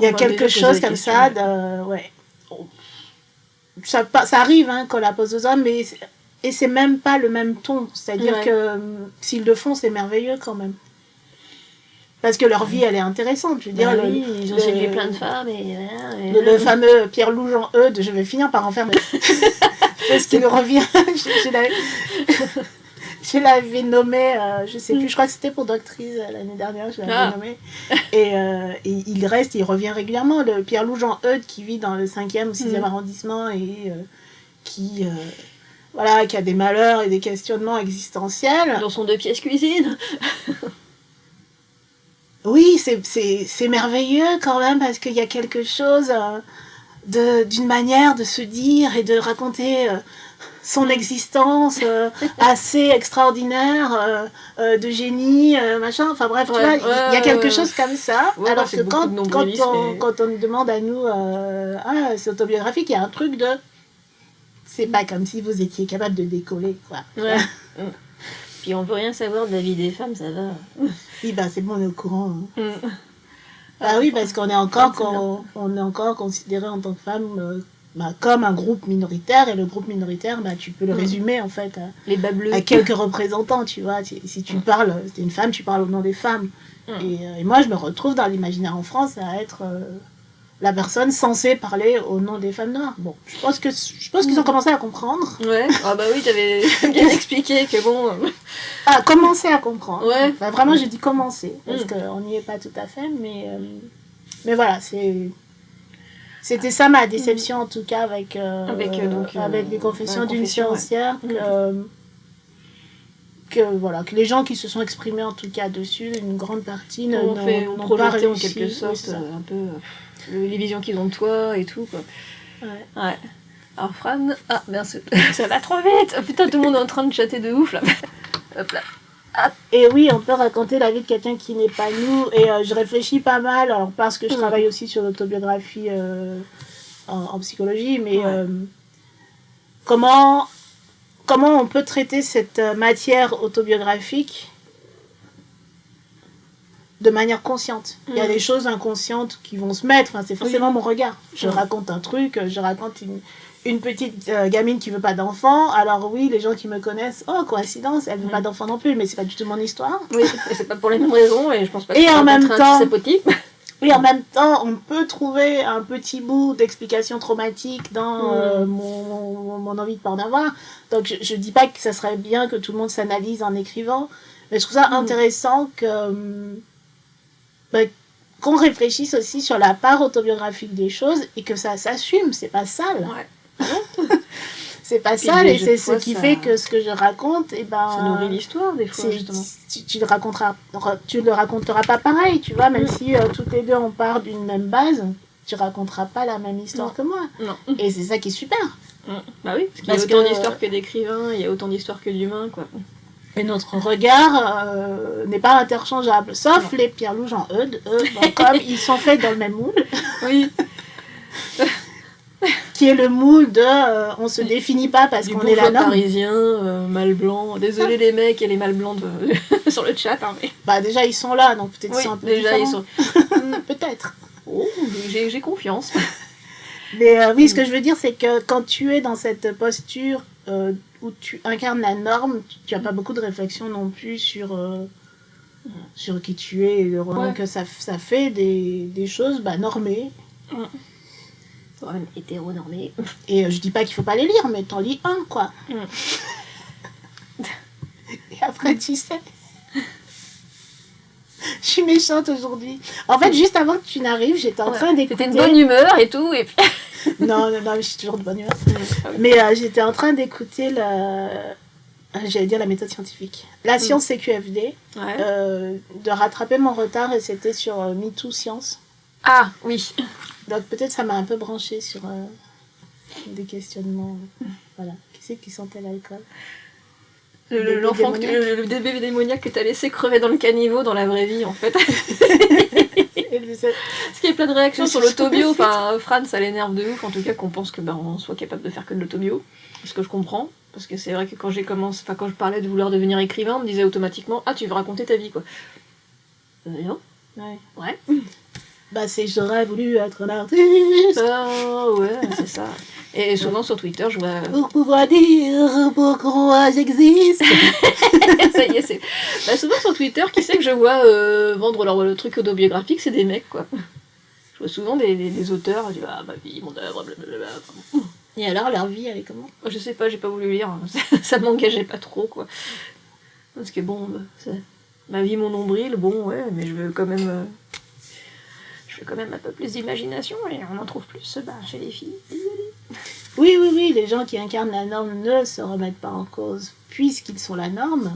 Il y a quelque chose comme ça, ça arrive qu'on la pose aux hommes, et c'est même pas le même ton. C'est-à-dire que s'ils le font, c'est merveilleux quand même. Parce que leur vie, elle est intéressante. Je veux dire, ils ont séduit plein de femmes. Le fameux Pierre-Loup Jean Eudes, je vais finir par en faire... Parce qu'il revient... Je l'avais nommé, je sais plus, je crois que c'était pour Doctrice l'année dernière, je l'avais nommé. Et il revient régulièrement, le Pierre-Loup Jean Eudes qui vit dans le 5e ou 6e arrondissement et qui a des malheurs et des questionnements existentiels. Dans son 2 pièces cuisine. Oui, c'est merveilleux quand même parce qu'il y a quelque chose d'une manière de se dire et de raconter son existence assez extraordinaire, de génie, machin. Enfin bref, tu vois, il y a quelque chose comme ça. Ouais, alors que quand on nous demande à nous, c'est autobiographique, il y a un truc de... C'est pas comme si vous étiez capable de décoller, quoi. Ouais. Puis on peut rien savoir de la vie des femmes, ça va. Oui, bah c'est bon, on est au courant. Hein. Bah oui, parce qu'on est encore, on est encore considéré en tant que femme comme un groupe minoritaire, et le groupe minoritaire, tu peux le résumer en fait les bas bleus. À quelques représentants, tu vois. Si tu parles, si t'es une femme, tu parles au nom des femmes. Et moi, je me retrouve dans l'imaginaire en France à être la personne censée parler au nom des femmes noires. Bon, je pense qu'ils ont commencé à comprendre. Ouais, ah bah oui, t'avais bien expliqué que bon... commencer à comprendre. Ouais. Enfin, vraiment, j'ai dit commencer, parce qu'on n'y est pas tout à fait, mais voilà, c'était ça ma déception, en tout cas, avec les confessions d'une sorcière, que les gens qui se sont exprimés, en tout cas, dessus, une grande partie n'ont pas réussi. En quelque sorte, un peu... les visions qu'ils ont de toi et tout, quoi. Ouais. Alors Fran... Ah, merde, ça va trop vite. Oh, putain, tout le monde est en train de chatter de ouf, là. Hop là. Ah. Et oui, on peut raconter la vie de quelqu'un qui n'est pas nous. Et je réfléchis pas mal, alors parce que je travaille aussi sur l'autobiographie en psychologie, mais comment on peut traiter cette matière autobiographique de manière consciente. Il y a des choses inconscientes qui vont se mettre, c'est forcément mon regard. Je raconte un truc, je raconte une petite gamine qui veut pas d'enfant, alors oui, les gens qui me connaissent, oh, coïncidence, elle veut pas d'enfant non plus, mais c'est pas du tout mon histoire. Oui, et c'est pas pour les mêmes raisons, et je pense pas que c'est en même temps, oui, en même temps, on peut trouver un petit bout d'explication traumatique dans mon envie de pas en avoir. Donc je dis pas que ça serait bien que tout le monde s'analyse en écrivant, mais je trouve ça intéressant qu'on réfléchisse aussi sur la part autobiographique des choses et que ça s'assume, c'est pas sale. Ouais. C'est pas sale, et c'est ce qui fait que ce que je raconte, ça nourrit l'histoire des fois, justement. Tu le raconteras pas pareil, tu vois, même si toutes les deux on part d'une même base, tu raconteras pas la même histoire que moi. Non. Et c'est ça qui est super. Bah oui, parce qu'il y a autant d'histoires que d'écrivains, il y a autant d'histoires que d'humains, quoi. Et notre regard n'est pas interchangeable, sauf les Pierre-Loup Jean Eudes, comme ils sont faits dans le même moule. Oui. Qui est le moule de on se définit pas parce qu'on est la norme. Parisien, mâle blanc. Désolé les mecs et les mâles blancs sur le chat. Hein, mais... Bah déjà ils sont là, donc peut-être ils sont un peu déjà différents. Ils sont... peut-être. Oh, j'ai confiance. Mais oui, ce que je veux dire, c'est que quand tu es dans cette posture où tu incarnes la norme, tu n'as pas beaucoup de réflexion non plus sur qui tu es et le rôle que ça fait des choses après hétéronormé. Et je dis pas qu'il faut pas les lire, mais t'en lis un, quoi. Et après, tu sais... Je suis méchante aujourd'hui. En fait, juste avant que tu n'arrives, j'étais en train d'écouter... C'était de bonne humeur et tout, et puis... non, je suis toujours de bonne humeur. Mais j'étais en train d'écouter j'allais dire la méthode scientifique. La science CQFD, de rattraper mon retard, et c'était sur MeToo Science. Ah, oui. Donc peut-être ça m'a un peu branchée sur des questionnements. Voilà. Qui c'est qui sentait l'alcool ? L'enfant, le bébé démoniaque que t'as laissé crever dans le caniveau dans la vraie vie, en fait. Parce qu'il y a plein de réactions sur l'autobio. Enfin, Fran, ça l'énerve de ouf, en tout cas, qu'on pense que on soit capable de faire que de l'autobio. Ce que je comprends. Parce que c'est vrai que quand je parlais de vouloir devenir écrivain, on me disait automatiquement « Ah, tu veux raconter ta vie, quoi. » Non ? Ouais. Bah j'aurais voulu être un artiste. Ah ouais, c'est ça. Et souvent sur Twitter, je vois... Pour pouvoir dire pourquoi j'existe. Ça y est, c'est... Bah, souvent sur Twitter, qui sait que je vois vendre le truc autobiographique, c'est des mecs, quoi. Je vois souvent des auteurs, je dis « Ah, ma vie, mon œuvre, blablabla. » Et alors, leur vie, elle est comment ? Je sais pas, j'ai pas voulu lire. Ça m'engageait pas trop, quoi. Parce que bon, ma vie, mon nombril, bon, ouais, mais je veux quand même... Je fais quand même un peu plus d'imagination et on en trouve plus chez les filles. Oui, les gens qui incarnent la norme ne se remettent pas en cause puisqu'ils sont la norme.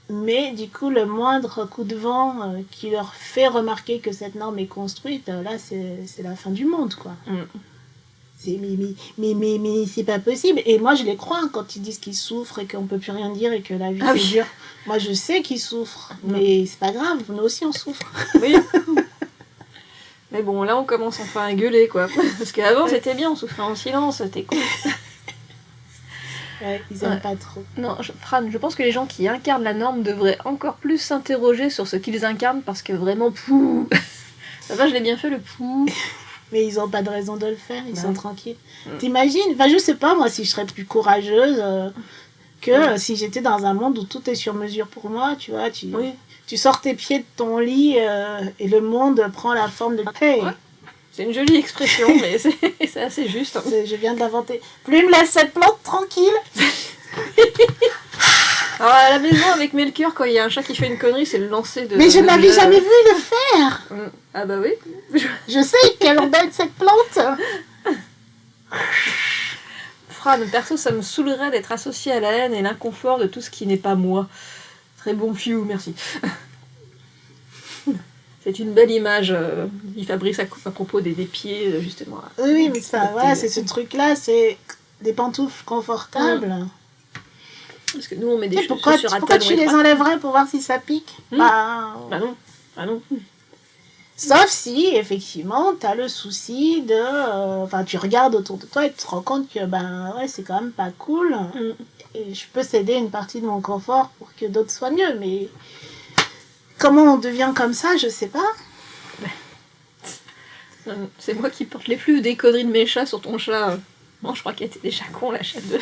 Mais du coup, le moindre coup de vent qui leur fait remarquer que cette norme est construite, là, c'est la fin du monde, quoi. Mais c'est pas possible. Et moi, je les crois hein, quand ils disent qu'ils souffrent et qu'on peut plus rien dire et que la vie, Ah c'est oui. dur. Moi, je sais qu'ils souffrent, mais c'est pas grave, nous aussi, on souffre. Oui. Mais bon, là, on commence enfin à gueuler, quoi. Parce qu'avant, c'était bien, on souffrait en silence, c'était cool. Ouais, ils aiment Ouais. pas trop. Non, Fran, je pense que les gens qui incarnent la norme devraient encore plus s'interroger sur ce qu'ils incarnent, parce que vraiment, pouh. Ça va, je l'ai bien fait, le pouh. Mais ils ont pas de raison de le faire, ils Bah sont oui. tranquilles. T'imagines? Enfin, je sais pas, moi, si je serais plus courageuse que si j'étais dans un monde où tout est sur mesure pour moi, tu vois. Oui. Tu sors tes pieds de ton lit et le monde prend la forme de... Hey, Ouais. C'est une jolie expression, mais c'est assez juste. Hein. je viens de l'inventer. Plume, laisse cette plante tranquille. Alors, à la maison, avec Melchior, quand il y a un chat qui fait une connerie, c'est le lancer de... Mais je de n'avais la- jamais vu le faire. Ah bah oui. Je sais qu'elle embête cette plante. Fran, perso, ça me saoulerait d'être associé à la haine et l'inconfort de tout ce qui n'est pas moi. Très bon fiou, merci. C'est une belle image, dit Fabrice à propos des pieds, justement. Oui, mais ça, voilà, c'est ce truc-là, c'est des pantoufles confortables. Parce que nous, on met des Et pourquoi chaussures à tu talons les étroits. enlèverais pour voir si ça pique? Bah non, bah non. Sauf si, effectivement, tu as le souci de... Enfin, tu regardes autour de toi et tu te rends compte que, ben, ouais, c'est quand même pas cool. Et je peux céder une partie de mon confort pour que d'autres soient mieux, mais... Comment on devient comme ça, je sais pas. C'est moi qui porte les flux des conneries de mes chats sur ton chat. Bon, je crois qu'elle était déjà con, la chatte de...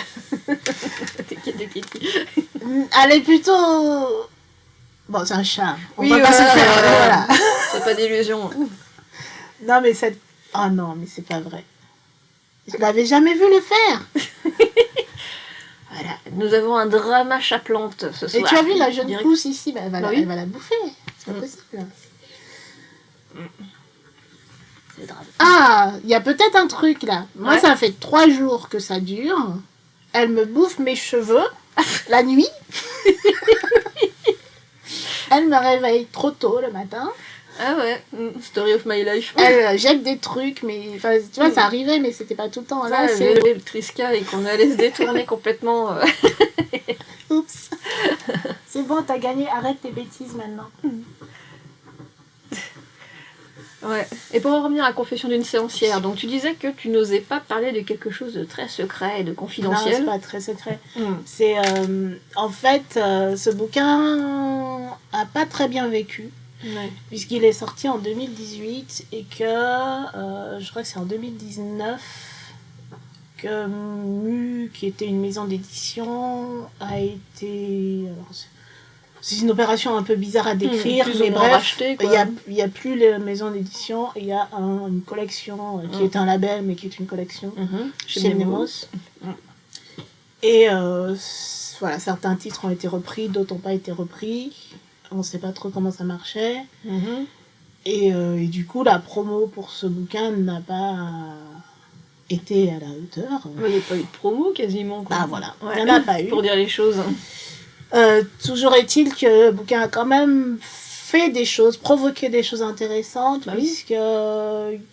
de Kitty. Elle est plutôt... Bon, c'est un chat. On Oui, va pas se voilà. faire... Voilà. C'est pas d'illusion. Non, mais cette... Oh non, mais c'est pas vrai. Je l'avais jamais vu le faire. Voilà, nous avons un drama chat-plante ce soir. Et tu as vu la jeune Direct. pousse ici, ben, Bah oui. elle va la bouffer. C'est pas possible. C'est grave. Ah, il y a peut-être un truc là. Moi, Ouais. ça fait 3 jours que ça dure. Elle me bouffe mes cheveux la nuit. Elle me réveille trop tôt le matin. Ah ouais, story of my life. Elle jette des trucs, mais enfin, tu vois, ça arrivait, mais c'était pas tout le temps. Là, Là, c'est... j'ai le Triska et qu'on allait se détourner complètement. Oups. C'est bon, t'as gagné. Arrête tes bêtises maintenant. Ouais. Et pour en revenir à la confession d'une séancière, donc tu disais que tu n'osais pas parler de quelque chose de très secret et de Non, confidentiel. c'est pas très secret. Mm. C'est en fait, ce bouquin a pas très bien vécu. Ouais. Puisqu'il est sorti en 2018 et que je crois que c'est en 2019 que Mu, qui était une maison d'édition, a été... Alors, c'est une opération un peu bizarre à décrire, plus ou mais moins bref, racheté, quoi. il y a plus les maisons d'édition, il y a une collection qui est un label, mais qui est une collection Chez chez Nemos. Nemos. Et voilà, certains titres ont été repris, d'autres n'ont pas été repris. On ne sait pas trop comment ça marchait. Et du coup, la promo pour ce bouquin n'a pas été à la hauteur. Il n'y a pas eu de promo quasiment. Quoi. Ah voilà, Ouais. il n'y en a pas eu. Pour dire les choses. Toujours est-il que le bouquin a quand même fait des choses, provoqué des choses intéressantes, Bah oui. puisque il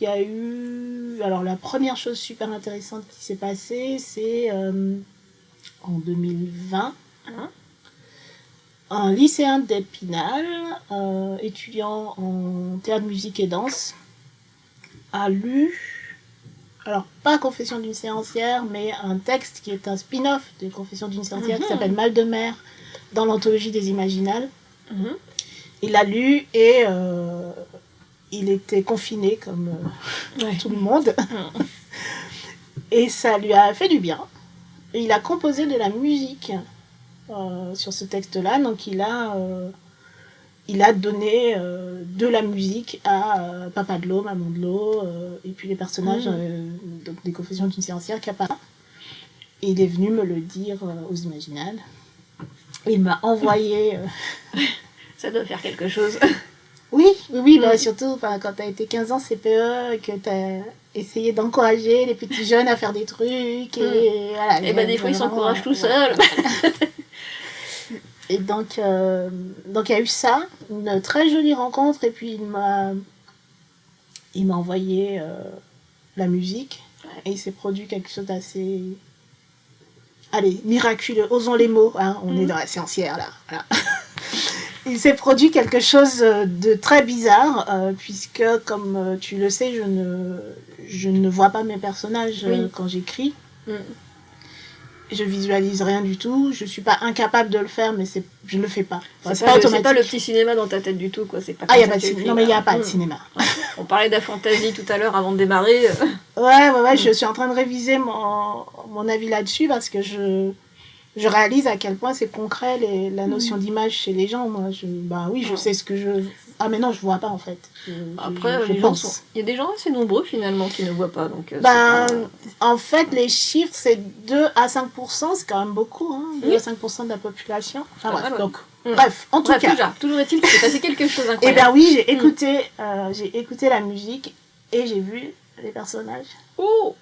y a eu... Alors la première chose super intéressante qui s'est passée, c'est en 2020. Hein Un lycéen d'Épinal, étudiant en théâtre, musique et danse, a lu, alors pas Confession d'une séancière, mais un texte qui est un spin-off de Confession d'une séancière qui s'appelle Mal de mer dans l'anthologie des Imaginales. Il l'a lu et il était confiné comme tout le monde. Et ça lui a fait du bien. Et il a composé de la musique sur ce texte-là, donc il a donné de la musique à Papa de l'eau, Maman de l'eau, et puis les personnages donc des Confessions d'une séancière qui apparaissent. Et il est venu me le dire aux Imaginales. Il m'a envoyé... Ça doit faire quelque chose. Oui, bah, surtout quand tu as été 15 ans CPE et que tu as essayé d'encourager les petits jeunes à faire des trucs. Et voilà, Et des fois ils s'encouragent tout seuls. Et donc il y a eu ça, une très jolie rencontre, et puis il m'a envoyé la musique. Et il s'est produit quelque chose d'assez... Allez, miraculeux, osons les mots, hein, on est dans la sciencière là. Voilà. Il s'est produit quelque chose de très bizarre, puisque, comme tu le sais, je ne vois pas mes personnages quand j'écris. Je visualise rien du tout, je suis pas incapable de le faire, mais je ne le fais pas. Enfin, c'est pas le petit cinéma dans ta tête du tout, quoi. C'est pas il y a pas de cinéma. Non, mais il n'y a pas de cinéma. On parlait de la fantaisie tout à l'heure avant de démarrer. Ouais, je suis en train de réviser mon avis là-dessus parce que je réalise à quel point c'est concret la notion d'image chez les gens. Moi, je sais ce que je... Ah, mais non, je vois pas en fait. Après, il y a des gens assez nombreux finalement qui ne voient pas. Donc, en fait, les chiffres, c'est 2 à 5%, c'est quand même beaucoup, hein, 2 à 5% de la population. Enfin bref, donc... Bref, en tout cas... Toujours est-il qu'il s'est passé quelque chose d'incroyable. Eh bien oui, j'ai écouté la musique et j'ai vu les personnages. Oh!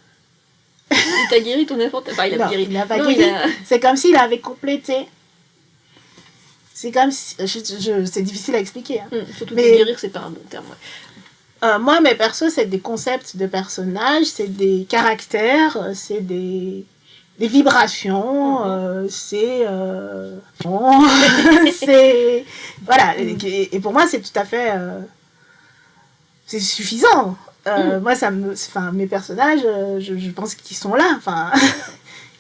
Il t'a guéri ton enfant? Enfin, il a guéri. Il n'a pas guéri. C'est comme s'il avait complété. C'est comme si... c'est difficile à expliquer. Hein. Surtout que guérir, c'est pas un bon terme. Ouais. Moi, mes persos, c'est des concepts de personnages, c'est des caractères, c'est des vibrations, c'est... c'est... Voilà. Et pour moi, c'est tout à fait... c'est suffisant. Moi, mes personnages, je pense qu'ils sont là. Enfin,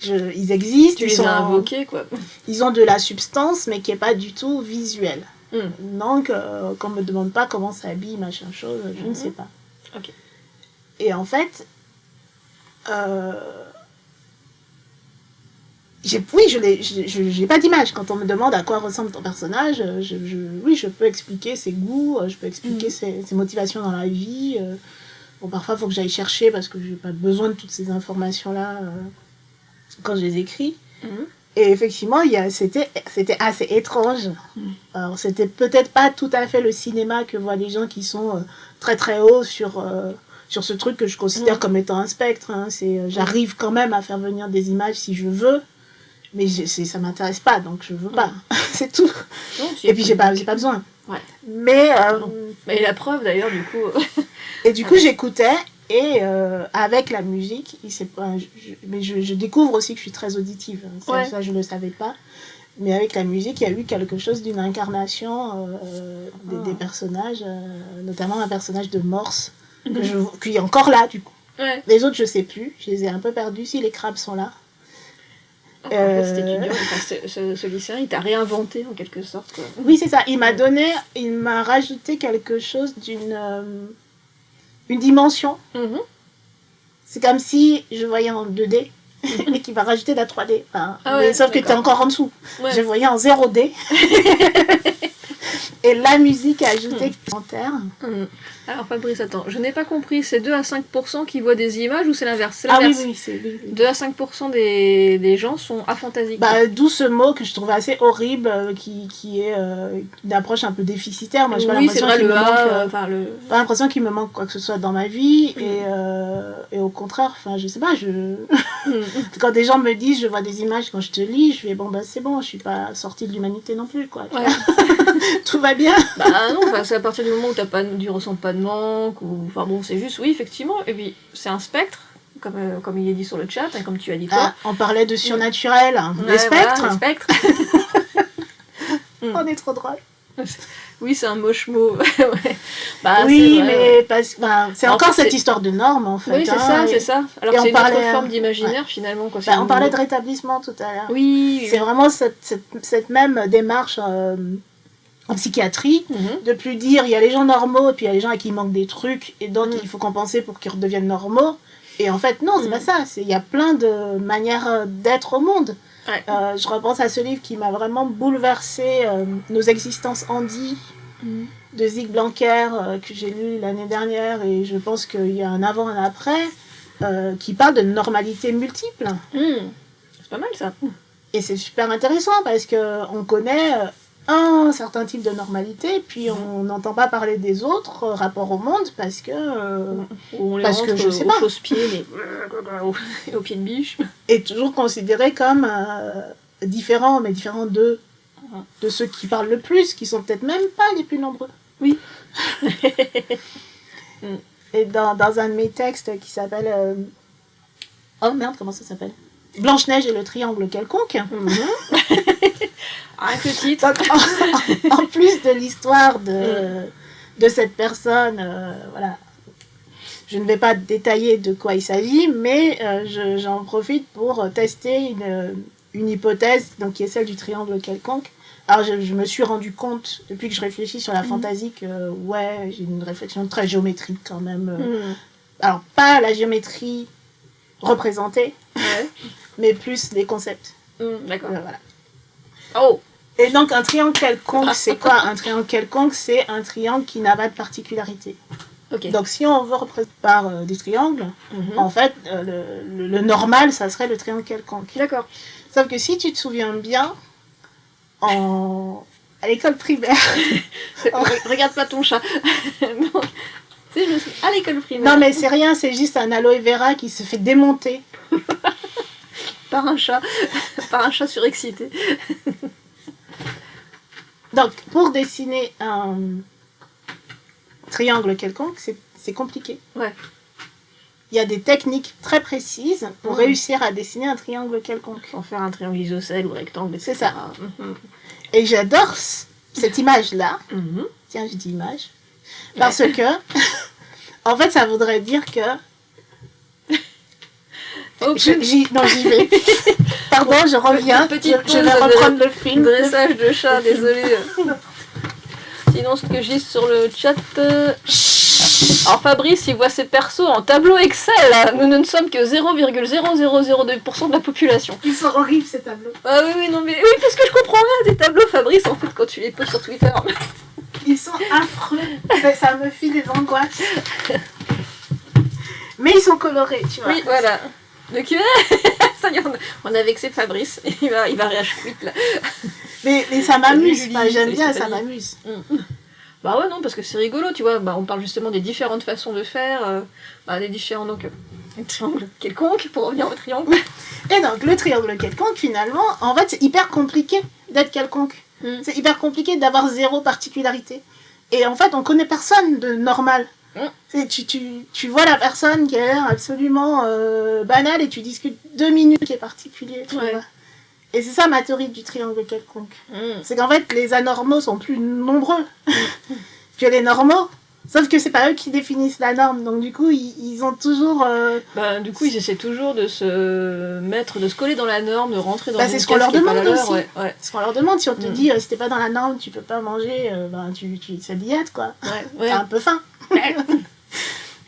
ils existent. Tu les as invoqués, quoi. Ils ont de la substance, mais qui n'est pas du tout visuelle. Donc, qu'on ne me demande pas comment ça habille, machin chose, je ne sais pas. Okay. Et en fait, je n'ai pas d'image. Quand on me demande à quoi ressemble ton personnage, je peux expliquer ses goûts, je peux expliquer ses motivations dans la vie. Bon, parfois, il faut que j'aille chercher parce que je n'ai pas besoin de toutes ces informations-là quand je les écris. Et effectivement, c'était assez étrange. Alors, c'était peut-être pas tout à fait le cinéma que voient les gens qui sont très très hauts sur ce truc que je considère comme étant un spectre. Hein. J'arrive quand même à faire venir des images si je veux, mais ça m'intéresse pas, donc je veux pas. C'est tout. Non, et puis j'ai pas besoin. Ouais. Mais la preuve d'ailleurs, du coup. Et du coup, j'écoutais. Et avec la musique, mais je découvre aussi que je suis très auditive. Ça, je ne le savais pas. Mais avec la musique, il y a eu quelque chose d'une incarnation des personnages, notamment un personnage de Morse, qui est encore là, du coup. Ouais. Les autres, je ne sais plus. Je les ai un peu perdus, si les crabes sont là. En fait, cet étudiant, ce lycéen, il t'a réinventé en quelque sorte. Quoi. Oui, c'est ça. Il m'a rajouté quelque chose une dimension. C'est comme si je voyais en 2D et qu'il va rajouter de la 3D. Enfin, sauf que tu es encore en dessous. Ouais. Je voyais en 0D. Et la musique a ajouté commentaire. Alors Fabrice, attends, je n'ai pas compris, c'est 2 à 5% qui voient des images ou c'est l'inverse? C'est l'inverse. Oui, c'est 2 à 5% des gens sont aphantasiques. D'où ce mot que je trouvais assez horrible, qui est une approche un peu déficitaire. Moi, j'ai pas l'impression qu'il me manque quoi que ce soit dans ma vie. Et au contraire, enfin, je sais pas, quand des gens me disent, je vois des images quand je te lis, je fais c'est bon, je suis pas sortie de l'humanité non plus, quoi. Ouais. Tout va bien. Non, c'est à partir du moment où tu ressens pas de manque, ou enfin bon, c'est juste, oui, effectivement, et puis c'est un spectre, comme il est dit sur le chat, et comme tu as dit toi. On parlait de surnaturel, les spectres. Voilà, les spectres. On est trop drôle. Oui, c'est un moche mot. Oui, mais c'est encore cette histoire de normes, en fait. Oui, c'est ça. Alors que c'est une autre forme d'imaginaire, finalement. Quoi, on parlait de rétablissement tout à l'heure. Oui. C'est vraiment cette même démarche en psychiatrie, de plus dire, il y a les gens normaux, et puis il y a les gens à qui il manque des trucs, et donc il faut compenser pour qu'ils redeviennent normaux. Et en fait, non, c'est pas ça. Il y a plein de manières d'être au monde. Ouais. Je repense à ce livre qui m'a vraiment bouleversé, Nos existences handies, de Zig Blanquer, que j'ai lu l'année dernière, et je pense qu'il y a un avant et un après, qui parle de normalité multiple. C'est pas mal ça. Et c'est super intéressant parce qu'on connaît un certain type de normalité, puis on n'entend pas parler des autres rapport au monde parce que on les rentre je sais pas. Aux chausse-pieds, mais au pied de biche. Et toujours considéré comme différent, mais différent de ceux qui parlent le plus, qui sont peut-être même pas les plus nombreux. Oui. Et dans un de mes textes qui s'appelle Oh merde, comment ça s'appelle? Blanche-Neige et le triangle quelconque. Avec le titre. Donc, en plus de l'histoire de cette personne, voilà. Je ne vais pas détailler de quoi il s'agit, mais j'en profite pour tester une hypothèse donc, qui est celle du triangle quelconque. Alors, je me suis rendu compte, depuis que je réfléchis sur la fantaisie, que ouais, j'ai une réflexion très géométrique quand même. Alors, pas la géométrie représentée, mais plus les concepts. D'accord. Voilà. Oh! Et donc, un triangle quelconque, c'est quoi? Un triangle quelconque, c'est un triangle qui n'a pas de particularité. Ok. Donc, si on veut représenter par des triangles, en fait, le normal, ça serait le triangle quelconque. D'accord. Sauf que si tu te souviens bien, à l'école primaire... Regarde pas ton chat. Non. Tu sais, je me suis... À l'école primaire. Non, mais c'est rien, c'est juste un aloe vera qui se fait démonter. Par un chat. Par un chat surexcité. Donc, pour dessiner un triangle quelconque, c'est compliqué. Ouais. Il y a des techniques très précises pour réussir à dessiner un triangle quelconque. Pour faire un triangle isocèle ou rectangle, etc. C'est ça. Et j'adore cette image-là. Tiens, je dis image. Parce que, en fait, ça voudrait dire que... J'y vais. Pardon, je reviens. Je vais reprendre le film. Dressage de chat, désolé. Sinon, ce que je lis sur le chat... Alors Fabrice, il voit ses persos en tableau Excel. Nous ne sommes que 0,0002% de la population. Ils sont horribles, ces tableaux. Ah oui, non mais... Oui, parce que je comprends rien des tableaux, Fabrice, en fait, quand tu les postes sur Twitter. Ils sont affreux. Ça me file des angoisses. Mais ils sont colorés, tu vois. Oui, voilà. Donc, ça y est, on a vexé Fabrice. Il va réacheter là. Mais ça m'amuse. Enfin, j'aime bien, ça m'amuse. Bah ouais, non, parce que c'est rigolo, tu vois. Bah, on parle justement des différentes façons de faire. Des différents, donc, triangles quelconques, pour revenir au triangle. Et donc, le triangle quelconque, finalement, en fait, c'est hyper compliqué d'être quelconque. C'est hyper compliqué d'avoir zéro particularité. Et en fait, on connaît personne de normal. Tu vois la personne qui a l'air absolument banale et tu discutes 2 minutes qui est particulier, tu vois. Et c'est ça ma théorie du triangle quelconque. C'est qu'en fait, les anormaux sont plus nombreux que les normaux. Sauf que c'est pas eux qui définissent la norme. Donc du coup, ils ont toujours... du coup, ils essaient toujours de se coller dans la norme, de rentrer dans une c'est ce qu'on leur demande aussi. Ouais. Ce qu'on leur demande, si on te dit si t'es pas dans la norme, tu peux pas manger, c'est diète, quoi. Ouais. T'as un peu faim.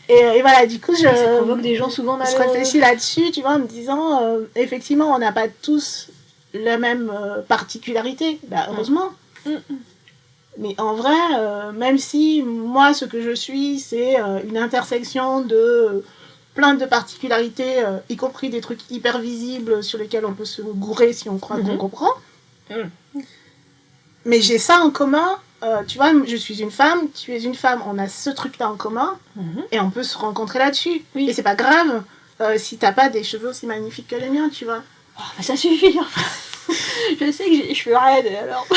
Et voilà, du coup, ça provoque des gens souvent malheureux. Je réfléchis là-dessus, tu vois, en me disant, effectivement, on n'a pas tous la même particularité. Bah, heureusement. Mais en vrai, même si moi, ce que je suis, c'est une intersection de plein de particularités, y compris des trucs hyper visibles sur lesquels on peut se gourer si on croit qu'on comprend. Mais j'ai ça en commun. Tu vois, je suis une femme, tu es une femme, on a ce truc-là en commun, et on peut se rencontrer là-dessus. Et c'est pas grave si t'as pas des cheveux aussi magnifiques que les miens, tu vois. Oh, bah ça suffit. Je sais que j'ai les cheveux raides, alors.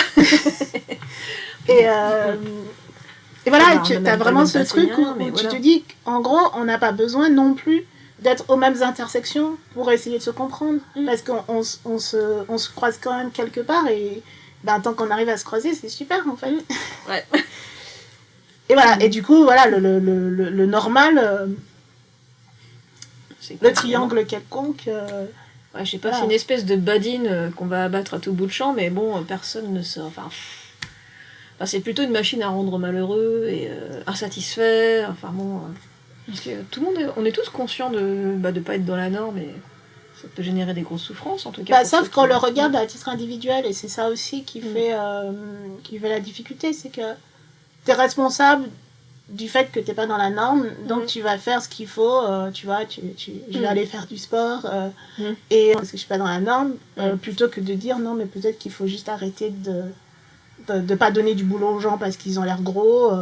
Et voilà, tu as vraiment ce truc où tu te dis qu'en gros, on n'a pas besoin non plus d'être aux mêmes intersections pour essayer de se comprendre. Parce qu'on se croise quand même quelque part et tant qu'on arrive à se croiser, c'est super en fait. Ouais. Et voilà, et du coup, voilà, le normal, le triangle quelconque... Ouais, je sais pas, c'est une espèce de badine qu'on va abattre à tout bout de champ, mais bon, personne ne se... Enfin, c'est plutôt une machine à rendre malheureux et insatisfait, enfin bon... parce que tout le monde on est tous conscients de pas être dans la norme, et ça peut générer des grosses souffrances, en tout cas. Sauf qu'on le regarde à titre individuel, et c'est ça aussi qui fait la difficulté, c'est que t'es responsable du fait que t'es pas dans la norme, donc tu vas faire ce qu'il faut, tu vois, je vais aller faire du sport, et parce que je suis pas dans la norme, plutôt que de dire non, mais peut-être qu'il faut juste arrêter de pas donner du boulot aux gens parce qu'ils ont l'air gros,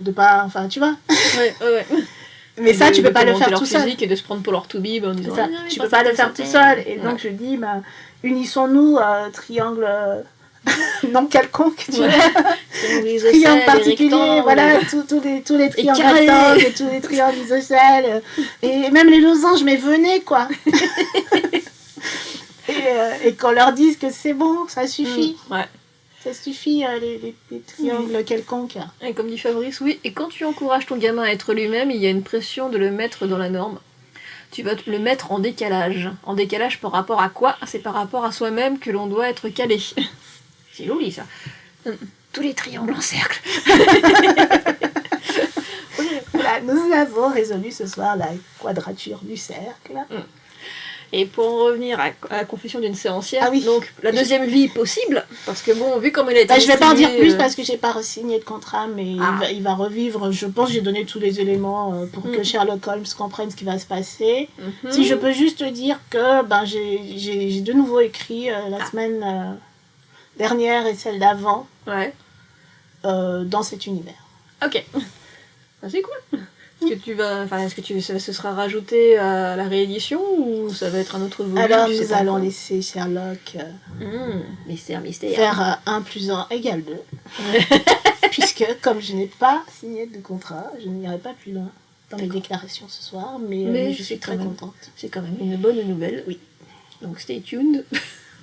de pas, enfin, tu vois. Ouais. Mais ça, tu peux pas le faire tout seul. Et de se prendre pour leur to-bib en disant... tu peux pas le faire tout seul, et donc je dis, unissons-nous, triangle non quelconque, tu Ouais. vois. Triangle particulier, voilà, tous les triangles carrés. rectangles et tous les triangles isocèles. Et même les losanges, mais venez, quoi. Et qu'on leur dise que c'est bon, ça suffit. Ouais. Ça suffit, les triangles quelconques. Et comme dit Fabrice, oui, et quand tu encourages ton gamin à être lui-même, il y a une pression de le mettre dans la norme. Tu vas le mettre en décalage. En décalage par rapport à quoi? C'est par rapport à soi-même que l'on doit être calé. C'est joli ça. Tous les triangles en cercle. Voilà, nous avons résolu ce soir la quadrature du cercle. Et pour en revenir à la confession d'une séancière, Ah oui. donc la deuxième vie possible, parce que bon, vu comme elle a été Je vais pas en dire distribuée, plus parce que j'ai pas signé de contrat, mais il va revivre. Je pense que j'ai donné tous les éléments pour que Sherlock Holmes comprenne ce qui va se passer. Si je peux juste te dire que j'ai de nouveau écrit la semaine dernière et celle d'avant dans cet univers. Ok. Ah, c'est cool. Est-ce que ce sera rajouté à la réédition ou ça va être un autre volume? Alors nous allons laisser Sherlock mystère. faire 1 + 1 = 2. Puisque comme je n'ai pas signé de contrat, je n'irai pas plus loin dans mes déclarations ce soir, mais je suis très contente. C'est quand même une bonne nouvelle. Oui. Donc stay tuned,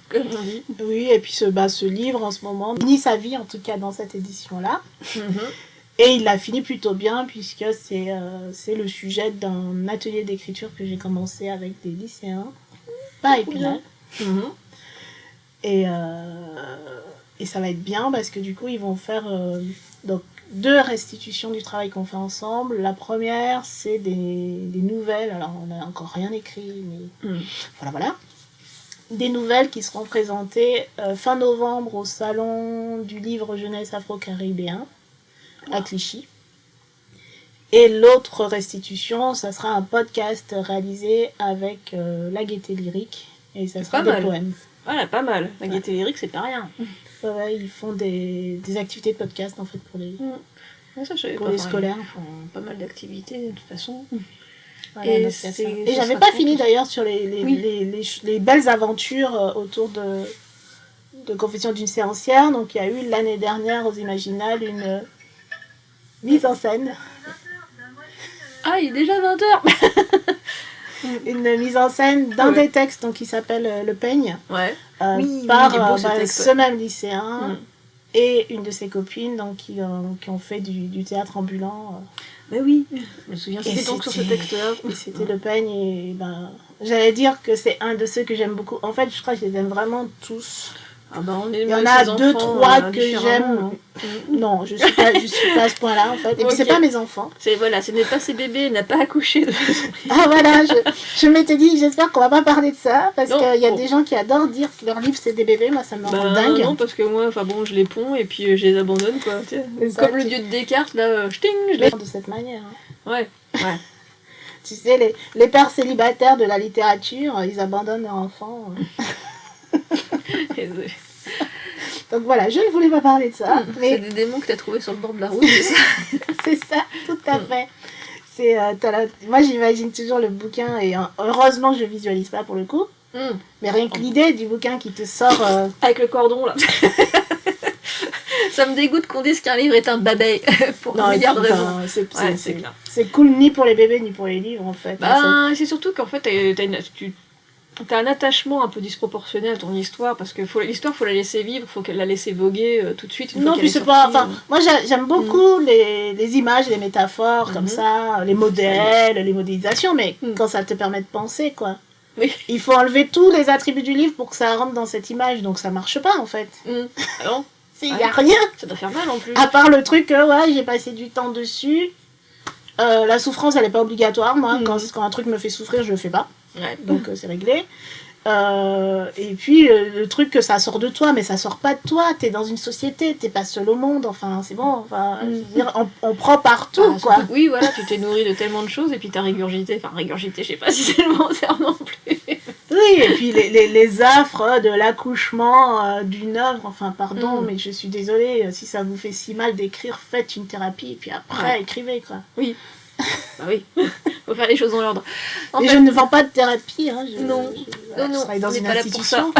comme on dit. Oui, et puis ce livre en ce moment finit sa vie en tout cas dans cette édition-là. Et il l'a fini plutôt bien puisque c'est le sujet d'un atelier d'écriture que j'ai commencé avec des lycéens, pas Épinal. Et ça va être bien parce que du coup ils vont faire donc 2 restitutions du travail qu'on fait ensemble. La première c'est des nouvelles, alors on n'a encore rien écrit, mais voilà. Des nouvelles qui seront présentées fin novembre au salon du livre jeunesse afro-caribéen à Clichy. Et l'autre restitution, ça sera un podcast réalisé avec la Gaieté Lyrique, et ça sera des poèmes. Voilà, pas mal. La Gaieté Lyrique, c'est pas rien. Ouais, ils font des activités de podcast en fait pour les, les scolaires. Ils font pas mal d'activités de toute façon. Voilà, et j'avais pas fini d'ailleurs sur les belles aventures autour de Confession d'une séancière. Donc il y a eu l'année dernière aux Imaginales une mise en scène. Ah, il est déjà 20h. Une mise en scène d'un des textes donc, qui s'appelle Le Peigne, par ce même lycéen et une de ses copines donc, qui ont fait du théâtre ambulant. Mais oui, je me souviens, c'était donc sur ce texte-là. Et c'était Le Peigne, et j'allais dire que c'est un de ceux que j'aime beaucoup. En fait, je crois que je les aime vraiment tous. Il y en a 2, 3 que j'aime. Non, je suis pas à ce point-là en fait. Et puis c'est pas mes enfants. Ce n'est pas ses bébés, n'a pas accouché de Ah voilà, je m'étais dit, j'espère qu'on va pas parler de ça, parce qu'il y a des gens qui adorent dire que leur livre c'est des bébés, moi ça me rend dingue. Non, parce que moi, je les ponds et puis je les abandonne quoi. Comme le dieu de Descartes, là, je les de cette manière. Ouais. Tu sais, les pères célibataires de la littérature, ils abandonnent leurs enfants. Donc voilà, je ne voulais pas parler de ça. Mais... C'est des démons que tu as trouvés sur le bord de la route, c'est ça? C'est ça, tout à fait. Moi j'imagine toujours le bouquin, et heureusement que je visualise pas pour le coup. Mais rien que l'idée du bouquin qui te sort... Avec le cordon là. Ça me dégoûte qu'on dise qu'un livre est un babet pour un milliard de raisons. C'est cool ni pour les bébés ni pour les livres en fait. C'est surtout qu'en fait t'as un attachement un peu disproportionné à ton histoire, parce que l'histoire faut la laisser vivre, faut qu'elle la laisser voguer tout de suite. Non, puis c'est pas... Enfin, moi j'aime beaucoup les images, les métaphores comme ça, les modèles, les modélisations, mais quand ça te permet de penser quoi. Oui. Il faut enlever tous les attributs du livre pour que ça rentre dans cette image, donc ça marche pas en fait. Ah non. Il n'y a rien. Ça doit faire mal en plus. À part le truc j'ai passé du temps dessus. La souffrance elle est pas obligatoire, moi quand un truc me fait souffrir je le fais pas. Donc c'est réglé. Et puis le truc que ça sort de toi, mais ça sort pas de toi, t'es dans une société, t'es pas seul au monde, enfin c'est bon, je veux dire, on prend partout quoi. Oui voilà, tu t'es nourri de tellement de choses et puis t'as régurgité, je sais pas si c'est le bon terme non plus. Oui, et puis les affres de l'accouchement d'une œuvre, enfin pardon, mais je suis désolée, si ça vous fait si mal d'écrire, faites une thérapie et puis après écrivez quoi. Oui. Oui, faut faire les choses dans l'ordre. Et je ne vends pas de thérapie, non, je travaille dans une institution.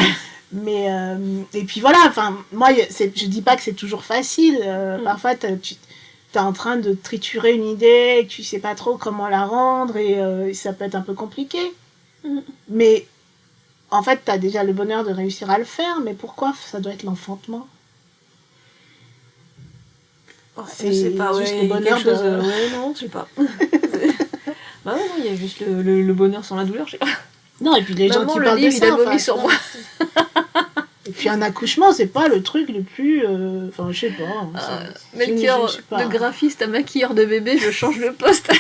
Et puis voilà, enfin, moi, je dis pas que c'est toujours facile. Parfois, tu es en train de triturer une idée, et tu sais pas trop comment la rendre, et ça peut être un peu compliqué. Mais en fait, tu as déjà le bonheur de réussir à le faire, mais pourquoi ça doit être l'enfantement? Je sais pas, juste ouais, le bonheur quelque chose, ouais, non, je sais pas. Bah ouais, non, il y a juste le bonheur sans la douleur, je sais pas. Non, et puis les gens qui le parlent de livre, ça... il a vomi sur moi. Et puis un accouchement, c'est pas le truc le plus... Enfin, je sais pas. Melchior, de graphiste à maquilleur de bébé, je change de poste.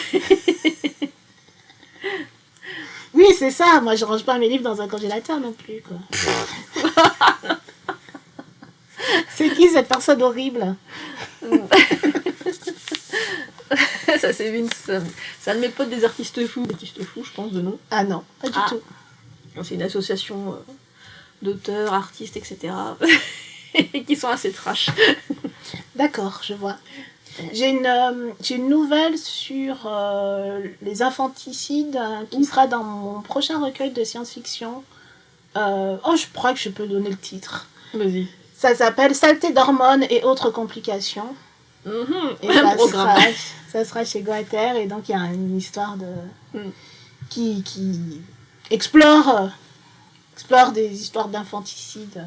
Oui, c'est ça. Moi, je range pas mes livres dans un congélateur non plus, quoi. C'est qui cette personne horrible? Ça, c'est Vince. C'est un de mes potes des artistes fous. Artistes fous, je pense, de nom. Ah non, pas du tout. C'est une association d'auteurs, artistes, etc. qui sont assez trash. D'accord, je vois. J'ai une nouvelle sur les infanticides qui sera dans mon prochain recueil de science-fiction. Je crois que je peux donner le titre. Vas-y. Ça s'appelle Saleté d'hormones et autres complications. Et ça sera chez Goethe. Et donc il y a une histoire qui explore des histoires d'infanticide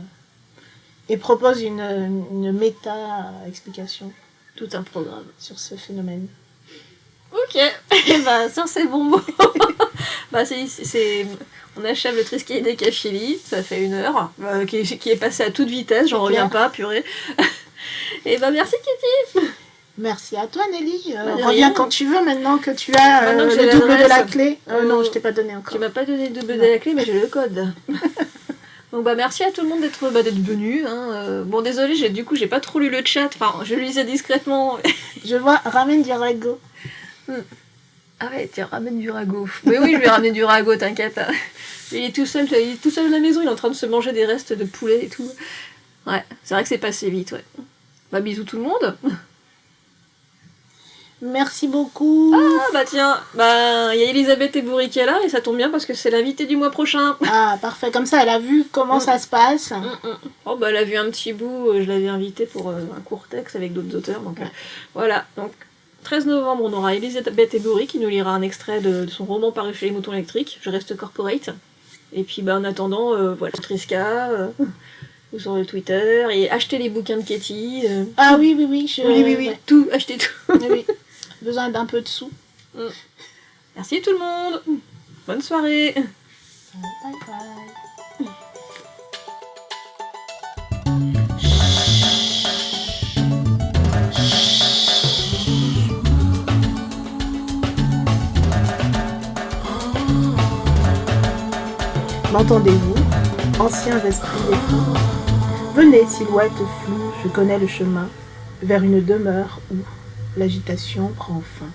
et propose une méta-explication. Tout un programme sur ce phénomène. Ok, et bah ça c'est bon mot. On achève le Triski des Cafili, ça fait 1 heure, qui est passé à toute vitesse, j'en reviens pas, purée. Et bah merci Kitty. Merci à toi Nelly. Reviens quand tu veux maintenant que tu as le double de la clé. Non, je t'ai pas donné encore. Tu m'as pas donné le double de la clé, mais j'ai le code. Donc bah merci à tout le monde d'être venu. Bon désolé, j'ai pas trop lu le chat, enfin je le lisais discrètement. Je vois, ramène du ragot. Ah ouais, tiens, ramène du ragot. Mais oui, je vais ramener du ragot, t'inquiète. Il est tout seul à la maison, il est en train de se manger des restes de poulet et tout. Ouais, c'est vrai que c'est passé vite, ouais. Bah bisous tout le monde. Merci beaucoup. Ah bah tiens, il y a Elisabeth Ebouri qui est là et ça tombe bien parce que c'est l'invitée du mois prochain. Ah parfait, comme ça elle a vu comment ça se passe. Oh bah elle a vu un petit bout, je l'avais invitée pour un court texte avec d'autres auteurs. Donc voilà, donc 13 novembre on aura Elisabeth Ebouri qui nous lira un extrait de son roman paru chez les Moutons Électriques, Je reste corporate. Et puis en attendant, voilà, Triska, ou sur le Twitter, et achetez les bouquins de Katie. Ah oui, oui, tout, achetez tout. Oui. Besoin d'un peu de sous. Merci tout le monde. Bonne soirée. Bye bye. M'entendez-vous, anciens esprits défunts? Venez, silhouette floue, je connais le chemin vers une demeure où l'agitation prend fin.